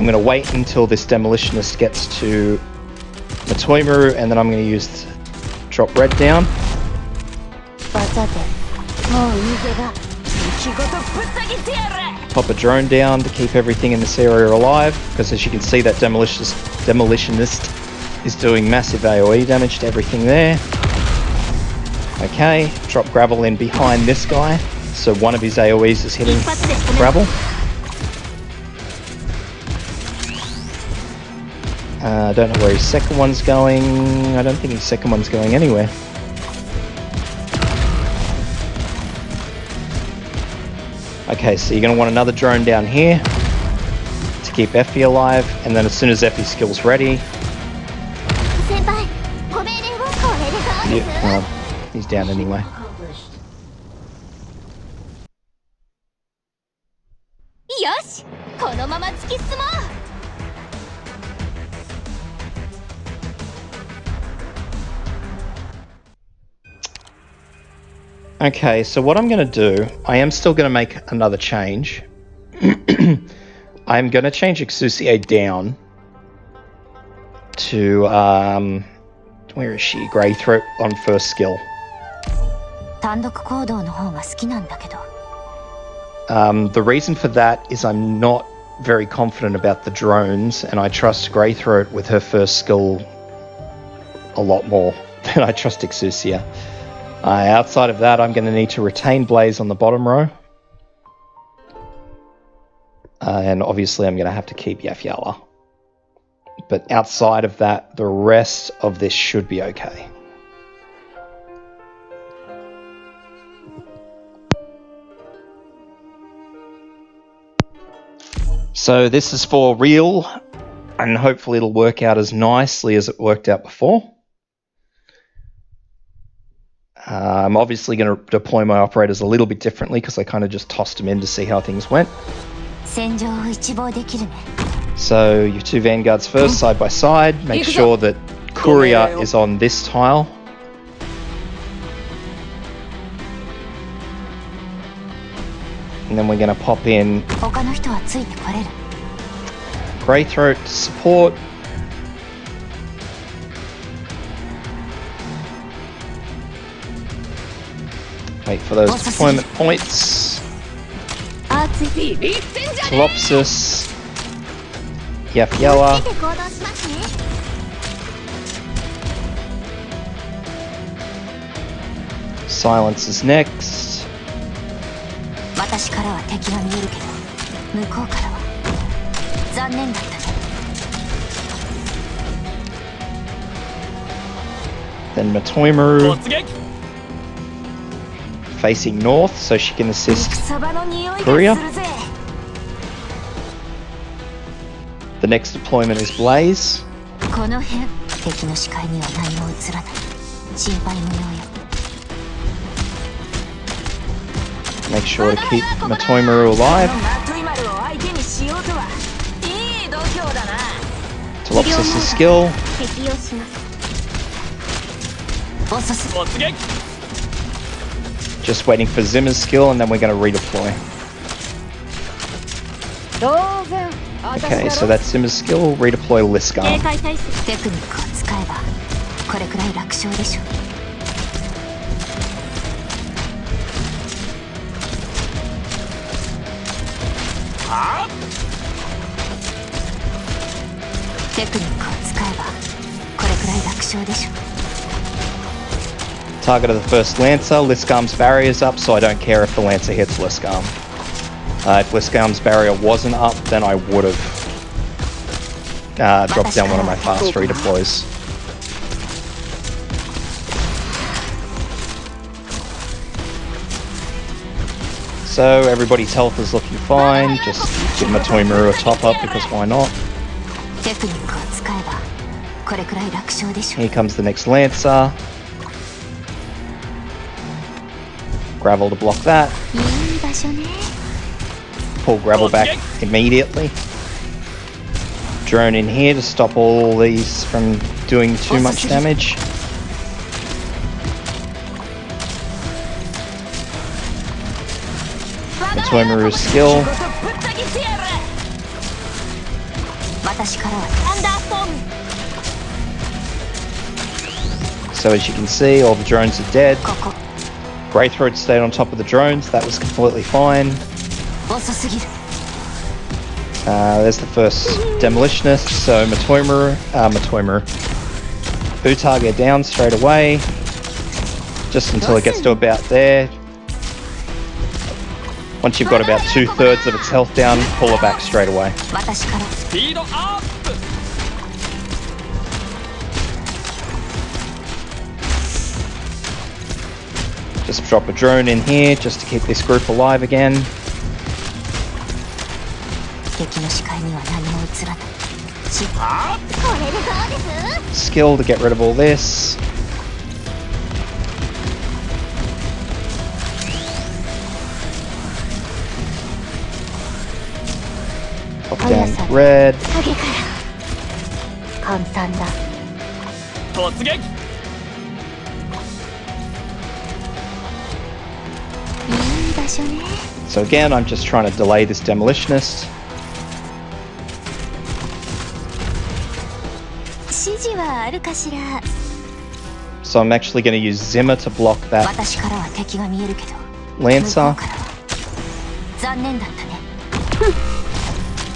I'm going to wait until this demolitionist gets to Matoimaru, and then I'm going to use drop red down. バサテもう逃げだ息ごとぶった切ってやる Pop a drone down to keep everything in this area alive, because as you can see that demolitionist is doing massive AoE damage to everything there. Okay, drop gravel in behind this guy, so one of his AoEs is hitting gravel. I don't know where his second one's going. I don't think his second one's going anywhere. Okay, so you're going to want another drone down here to keep Effie alive, and then as soon as Effie's skill's ready... Yeah, well, he's down anyway. Yosh! このまま突き進もう Okay, so what I'm going to do, I am still going to make another change. I'm going to change Exusier down to, where is she? Grey Throat on first skill. 単独行動の方が好きなんだけど The reason for that is I'm not very confident about the drones, and I trust Grey Throat with her first skill a lot more than I trust Exusier. Outside of that, I'm going to need to retain Blaze on the bottom row. And obviously I'm going to have to keep Yafyala. But outside of that, the rest of this should be okay. So this is for real, and hopefully it'll work out as nicely as it worked out before. I'm obviously going to deploy my operators a little bit differently because I kind of just tossed them in to see how things went. 戦場を一望できるね So your two vanguards first, side by side. Make sure that Courier is on this tile. And then we're going to pop in 他の人はついてこれる Grey Throat to support. Wait for those deployment points. Colopsis. Yafyala. Silence is next. 私からは敵が見えるけど向こうからは残念だったね Then Matoimaru facing north so she can assist Courier. The next deployment is Blaze. この辺敵の視界には何も映らない心配無用よ Make sure to keep Matoimaru alive. Telopsis' skill. Just waiting for Zimmer's skill, and then we're going to redeploy. Okay, so that's Zimmer's skill. Redeploy Liskar. テクニックを使えばこれくらい楽勝でしょ テクニックを使えばこれくらい楽勝でしょ Target of the first Lancer. Liskarm's barrier is up, so I don't care if the Lancer hits Liskarm. If Liskarm's barrier wasn't up, then I would have dropped down one of my fast redeploys. So everybody's health is looking fine. Just give Matoimaru a top up because why not? テクニックを使えばこれくらい楽勝でしょ Here comes the next Lancer. Gravel to block that. いい場所ね Pull gravel back immediately. Drone in here to stop all these from doing too much damage. Matoimaru's skill. 私からはサンダーストーム。 So as you can see, all the drones are dead. ここ Wraithroad stayed on top of the drones. That was completely fine. 遅すぎる。 There's the first demolitionist. So Matoimaru, Utage down straight away. Just until it gets to about there. Once you've got about 2/3 of its health down, pull it back straight away. 私から スピードアップ。 Just drop a drone in here just to keep this group alive again. 敵の視界には何も映らない。しこれでどうです？ Skill to get rid of all this. Pop down red. 影から簡単だ。突撃。 いい場所ね。 So again, I'm just trying to delay this demolitionist. 指示はあるかしら。 So I'm actually going to use Zimmer to block that 私からは敵が見えるけど。 Lancer. 向こうからは残念だったね。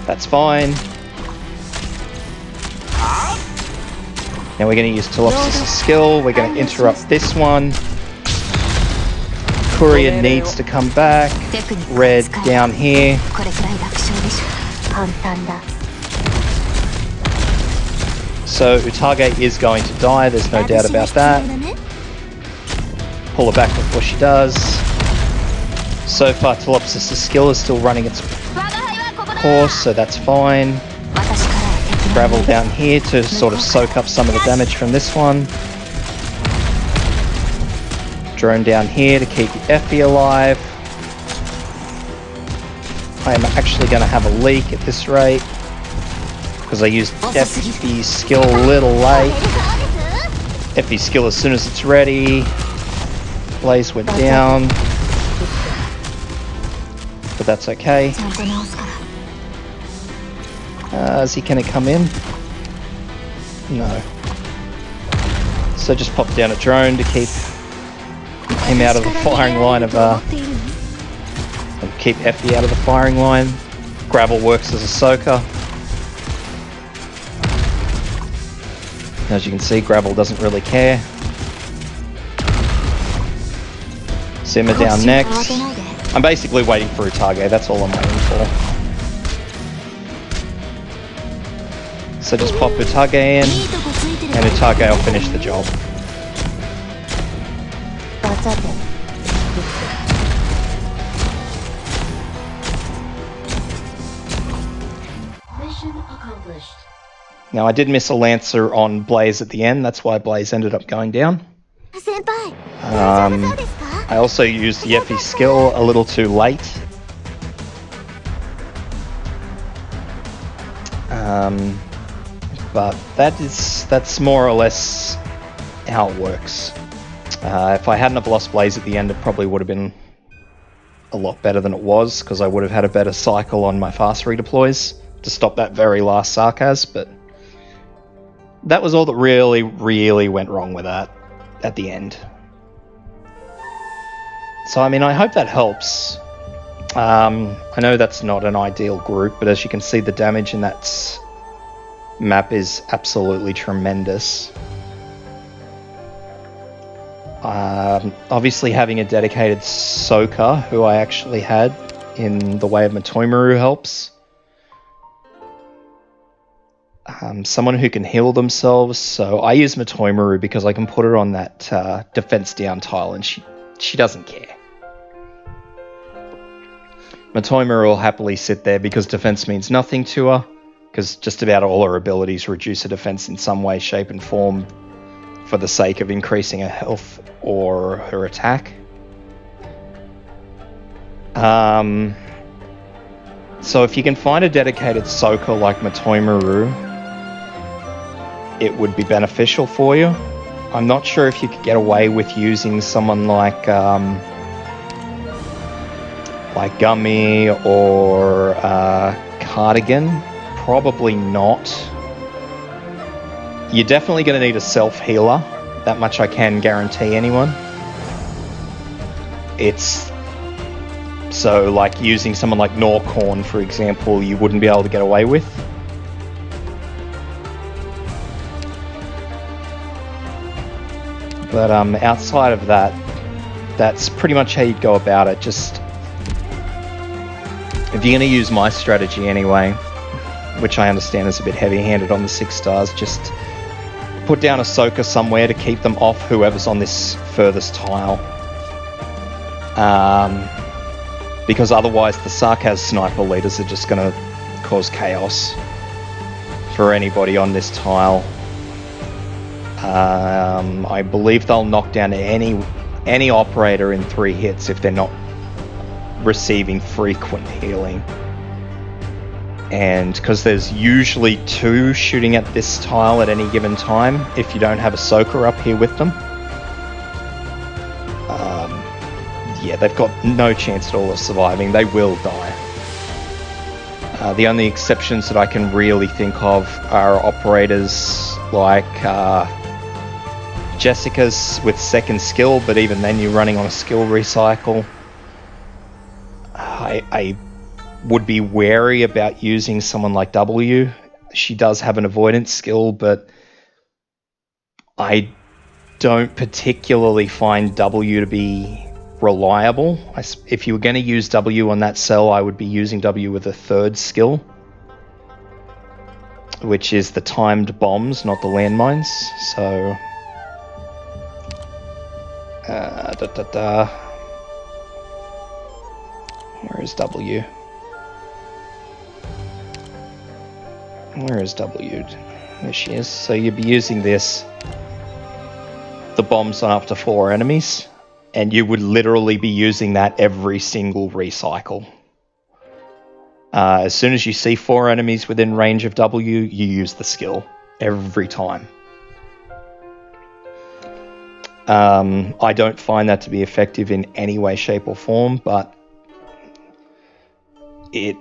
That's fine. Now we're going to use Telopsis' skill. We're going to interrupt this one. Courier needs to come back. テクニック Red 使えば down here. これくらい楽勝でしょ。簡単だ。 So Utage is going to die. There's no doubt about that. Pull her back before she does. So far, Telopsis' skill is still running its course, so that's fine. 私からは敵が見 Gravel える。 down here to sort of soak up some of the damage from this one. Drone down here to keep Effie alive. I am actually going to have a leak at this rate because I used Effie's skill a little late. Effie's skill as soon as it's ready. Blaze went down, but that's okay. ちゃんと直すから。 Is he going to come in? No. So just pop down a drone to keep him out of the firing line of and keep Effie out of the firing line. Gravel works as a soaker. As you can see, Gravel doesn't really care. Zimmer down next. I'm basically waiting for Utage, that's all I'm waiting for. So just pop Utage in, いいとこついてる。 and Utage will finish the job. バツ当て。 Now I did miss a Lancer on Blaze at the end, that's why Blaze ended up going down. 先輩、大丈夫そうですか？ I also used the Effie skill a little too late. But that's more or less how it works. If I hadn't have lost Blaze at the end, it probably would have been a lot better than it was, because I would have had a better cycle on my fast redeploys to stop that very last Sarkaz, but that was all that really went wrong with that at the end. So I mean, I hope that helps. I know that's not an ideal group, but as you can see, the damage in that map is absolutely tremendous. Obviously having a dedicated soaker, who I actually had in the way of Matoimaru, helps. Someone who can heal themselves, so I use Matoimaru because I can put her on that defense down tile and she doesn't care. Matoimaru will happily sit there because defense means nothing to her, because just about all her abilities reduce her defense in some way, shape and form for the sake of increasing her health or her attack. So if you can find a dedicated soaker like Matoimaru, it would be beneficial for you. I'm not sure if you could get away with using someone like Gummy or Cardigan. probably not. You're definitely going to need a self-healer. That much I can guarantee anyone. It's... So, like, using someone like Norcorn, for example, you wouldn't be able to get away with. But outside of that, that's pretty much how you'd go about it. Just... If you're going to use my strategy anyway, which I understand is a bit heavy-handed on the 6 stars, just put down Ahsoka somewhere to keep them off whoever's on this furthest tile. Because otherwise the Sarkaz sniper leaders are just going to cause chaos for anybody on this tile. I believe they'll knock down any operator in 3 hits if they're not receiving frequent healing. And because there's usually 2 shooting at this tile at any given time, if you don't have Ahsoka up here with them, yeah, they've got no chance at all of surviving. They will die. The only exceptions that I can really think of are operators like Jessica's with 2nd skill, but even then you're running on a skill recycle. I would be wary about using someone like W. She does have an avoidance skill, but I don't particularly find W to be reliable. If you were going to use W on that cell, I would be using W with a 3rd skill, which is the timed bombs, not the landmines. So where is W? Where is W? There she is. So you'd be using this, the bombs on up to 4 enemies, and you would literally be using that every single recycle. As soon as you see 4 enemies within range of W, you use the skill every time. I don't find that to be effective in any way, shape or form, but it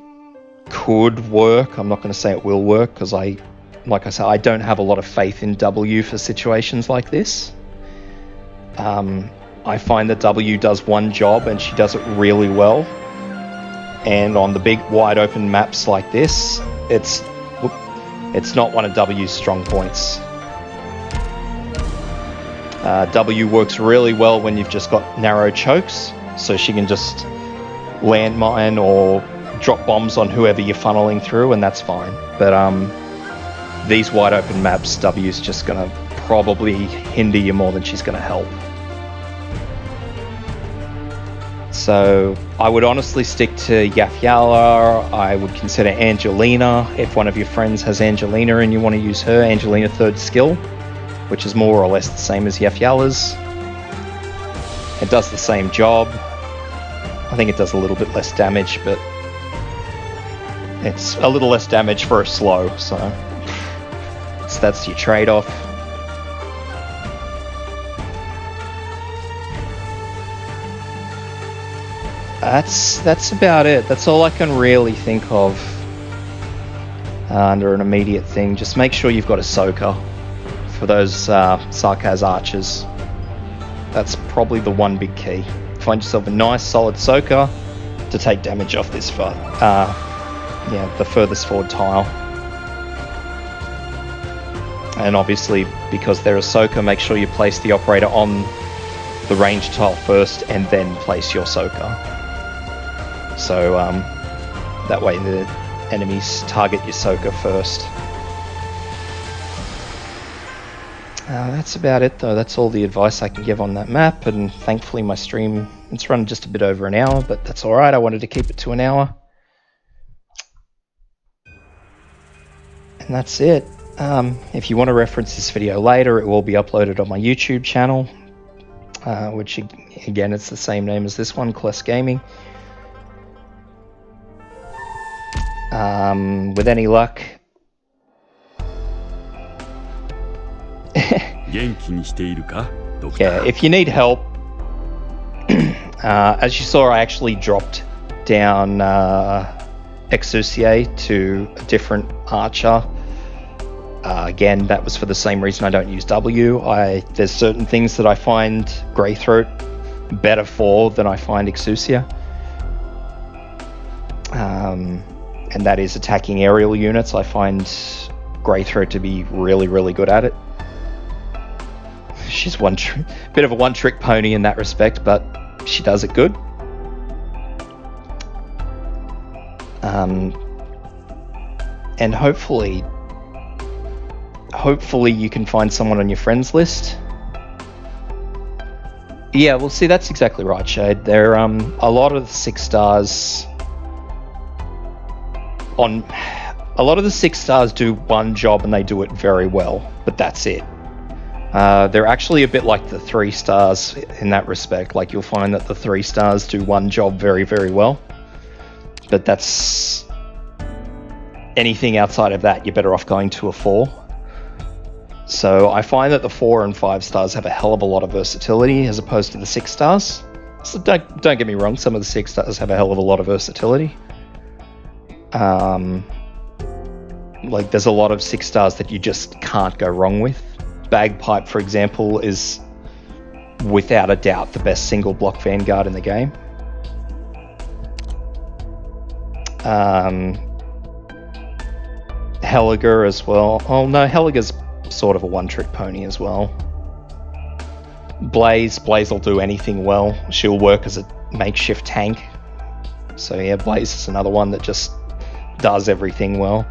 could work. I'm not going to say it will work because like I said, I don't have a lot of faith in W for situations like this. I find that W does one job and she does it really well. And on the big wide open maps like this, it's not one of W's strong points. W works really well when you've just got narrow chokes, so she can just landmine or drop bombs on whoever you're funneling through, and that's fine. But these wide open maps, W's just going to probably hinder you more than she's going to help. So I would honestly stick to Yafyala. I would consider Angelina. If one of your friends has Angelina and you want to use her, Angelina 3rd skill, which is more or less the same as Yafyala's. It does the same job. I think it does a little bit less damage, but it's a little less damage for a slow, so that's your trade-off. That's about it. That's all I can really think of under an immediate thing. Just make sure you've got Ahsoka for those Sarkaz archers. That's probably the one big key. Find yourself a nice solid Ahsoka to take damage off this the furthest forward tile. And obviously, because they're Ahsoka, make sure you place the operator on the range tile first and then place your Ahsoka. So that way the enemies target your Ahsoka first. That's about it though. That's all the advice I can give on that map, and thankfully my stream, it's run just a bit over an hour, but that's alright. I wanted to keep it to an hour. And that's it. If you want to reference this video later, it will be uploaded on my YouTube channel, which again, it's the same name as this one, Kless Gaming. With any luck, yeah, if you need help, as you saw, I actually dropped down Exucier to a different archer. Again, that was for the same reason I don't use W. There's certain things that I find Greythroat better for than I find Exucier. And that is attacking aerial units. I find Greythroat to be really, really good at it. She's bit of a one-trick pony in that respect, but she does it good. And hopefully you can find someone on your friends list. Yeah, well, see, that's exactly right, Shade. There a lot of the 6 stars do one job and they do it very well, but that's it. They're actually a bit like the 3 stars in that respect. Like, you'll find that the 3 stars do one job very, very well, but that's anything outside of that, you're better off going to a 4. So I find that the 4 and 5 stars have a hell of a lot of versatility as opposed to the 6 stars. So don't get me wrong, some of the 6 stars have a hell of a lot of versatility. Like, there's a lot of 6 stars that you just can't go wrong with. Bagpipe, for example, is without a doubt the best single block vanguard in the game. Helliger as well. Oh no, Helliger's sort of a one-trick pony as well. Blaze will do anything well. She'll work as a makeshift tank. So yeah, Blaze is another one that just does everything well.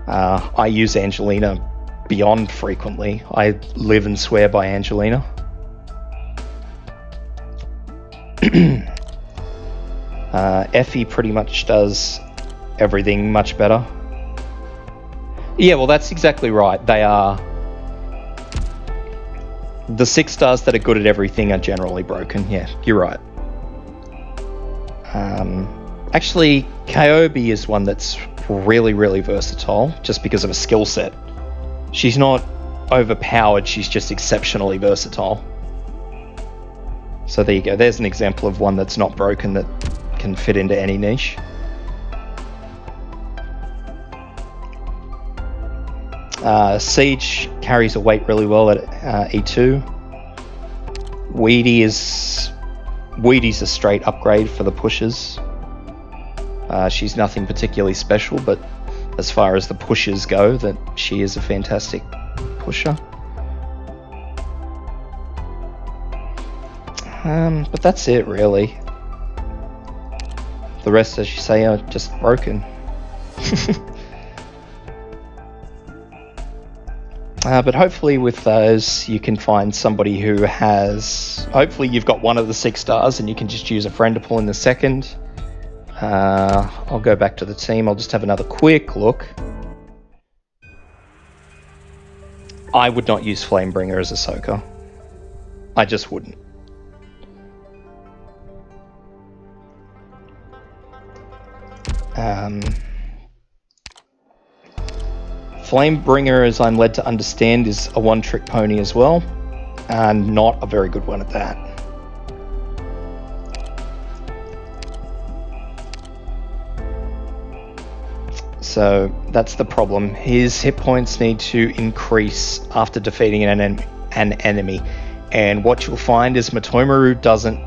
I use Angelina beyond frequently. I live and swear by Angelina. Effie pretty much does everything much better. Yeah, well, that's exactly right. They are... The 6 stars that are good at everything are generally broken. Yeah, you're right. Actually, Kyobi is one that's really, really versatile just because of a skill set. She's not overpowered, she's just exceptionally versatile. So there you go. There's an example of one that's not broken that can fit into any niche. Siege carries a weight really well at E2. Weedy's a straight upgrade for the pushers. She's nothing particularly special, but as far as the pushers go, that she is a fantastic pusher. But that's it, really. The rest, as you say, are just broken. But hopefully with those, you can find somebody who has... Hopefully you've got one of the 6 stars and you can just use a friend to pull in the second. I'll go back to the team. I'll just have another quick look. I would not use Flamebringer as a soaker. I just wouldn't. Flamebringer, as I'm led to understand, is a one-trick pony as well, and not a very good one at that. So that's the problem. His hit points need to increase after defeating an enemy, and what you'll find is Matoimaru doesn't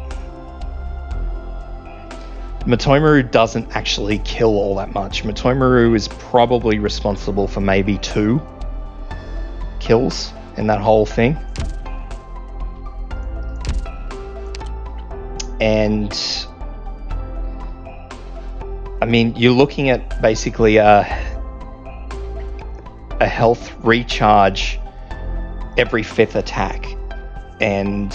actually kill all that much. Matoimaru is probably responsible for maybe 2 kills in that whole thing. And I mean, you're looking at basically a health recharge every 5th attack. And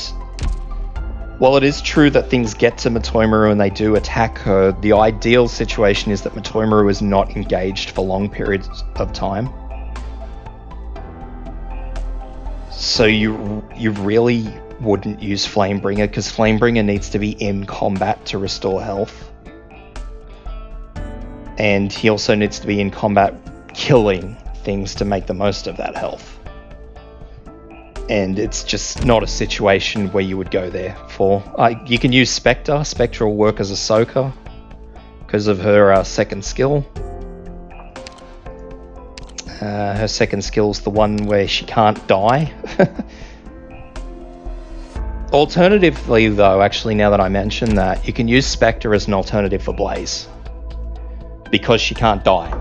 while it is true that things get to Matoimaru and they do attack her, the ideal situation is that Matoimaru is not engaged for long periods of time. So you really wouldn't use Flamebringer, because Flamebringer needs to be in combat to restore health. And he also needs to be in combat killing things to make the most of that health. And it's just not a situation where you would go there for. You can use Spectre. Spectre will work as a soaker. because of her second skill. Her second skill's the one where she can't die. Alternatively, though, actually, now that I mention that, you can use Spectre as an alternative for Blaze, because she can't die.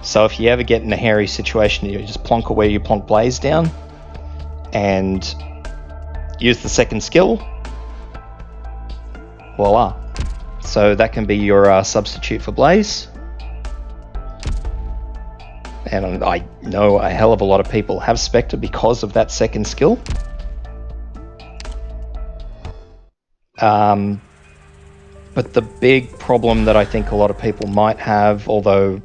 So if you ever get in a hairy situation, you just plonk away, you plonk Blaze down, and use the second skill. Voila. So that can be your substitute for Blaze. And I know a hell of a lot of people have Spectre because of that second skill. But the big problem that I think a lot of people might have, although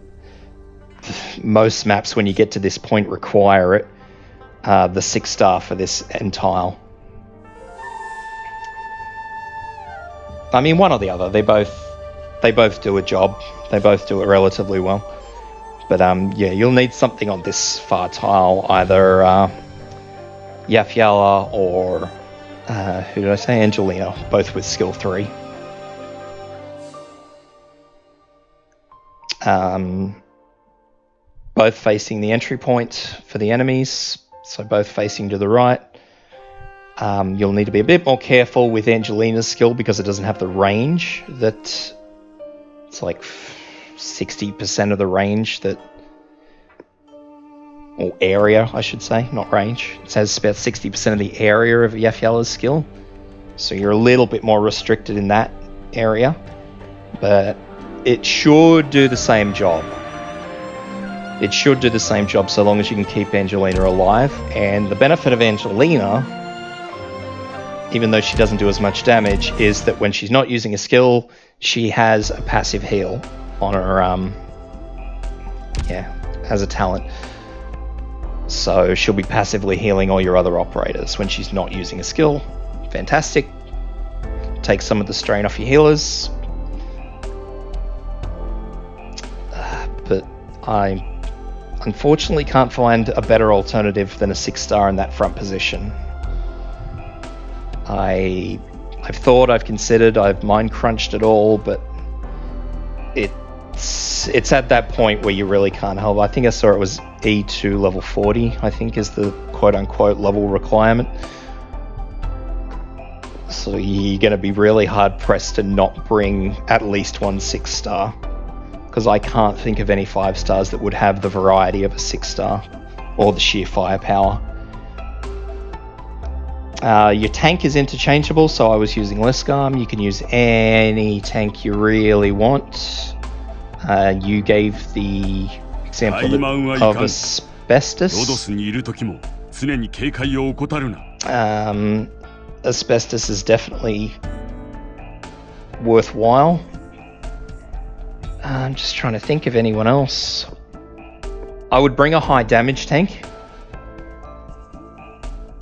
most maps when you get to this point require it, the 6-star for this end tile. I mean, one or the other. They both do a job. They both do it relatively well. But yeah, you'll need something on this far tile, either Yaphyala or who did I say? Angelina, both with skill 3. Both facing the entry point for the enemies, so both facing to the right. You'll need to be a bit more careful with Angelina's skill because it doesn't have the range that... It's like 60% of the range that... Or area, I should say, not range. It says about 60% of the area of Yaphyala's skill. So you're a little bit more restricted in that area. But it should do the same job. It should do the same job so long as you can keep Angelina alive. And the benefit of Angelina, even though she doesn't do as much damage, is that when she's not using a skill, she has a passive heal on her, as a talent. So she'll be passively healing all your other operators when she's not using a skill. Fantastic. Take some of the strain off your healers. But I unfortunately can't find a better alternative than a 6-star in that front position. I've thought, I've considered, I've mind crunched it all, but it's at that point where you really can't help. I think I saw it was E2 level 40, I think is the quote-unquote level requirement. So you're going to be really hard-pressed to not bring at least one 6-star. Because I can't think of any 5-stars that would have the variety of a 6-star. Or the sheer firepower. Your tank is interchangeable, so I was using Liskarm. You can use any tank you really want. You gave the example of Asbestos. Asbestos is definitely worthwhile. I'm just trying to think of anyone else. I would bring a high damage tank.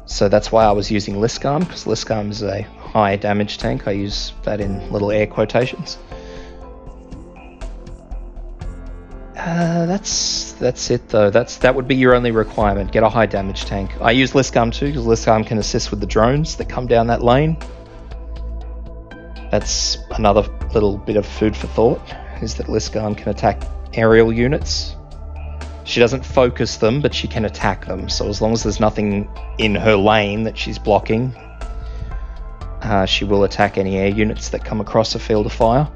So that's why I was using Liskarm, because Liskarm is a high damage tank. I use that in little air quotations. That's it though. That would be your only requirement. Get a high damage tank. I use Liskarm too, because Liskarm can assist with the drones that come down that lane. That's another little bit of food for thought, is that Liskarm can attack aerial units. She doesn't focus them, but she can attack them. So as long as there's nothing in her lane that she's blocking, she will attack any air units that come across a field of fire.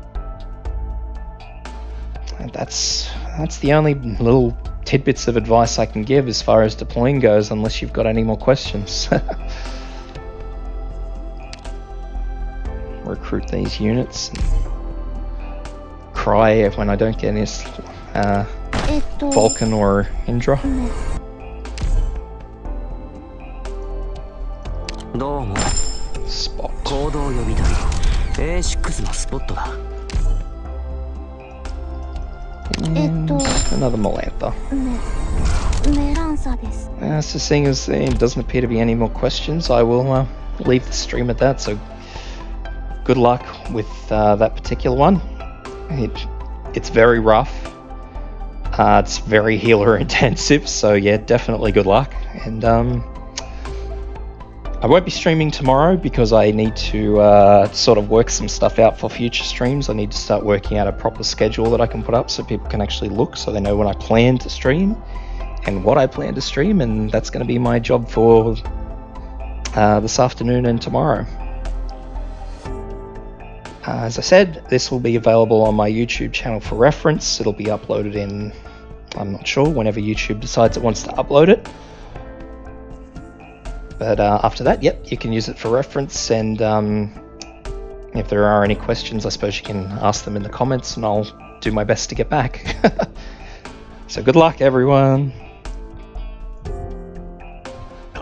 And that's the only little tidbits of advice I can give as far as deploying goes, unless you've got any more questions. Recruit these units. Cry when I don't get any Vulcan or Indra. Spot. And another Melantha. So seeing as there doesn't appear to be any more questions, I will leave the stream at that. So good luck with that particular one. It's very rough. It's very healer intensive, so yeah, definitely good luck. And I won't be streaming tomorrow because I need to sort of work some stuff out for future streams. I need to start working out a proper schedule that I can put up so people can actually look, so they know when I plan to stream and what I plan to stream, and that's going to be my job for this afternoon and tomorrow. As I said, this will be available on my YouTube channel for reference. It'll be uploaded in, I'm not sure, whenever YouTube decides it wants to upload it. But after that, yep, you can use it for reference, and if there are any questions, I suppose you can ask them in the comments, and I'll do my best to get back. So good luck, everyone.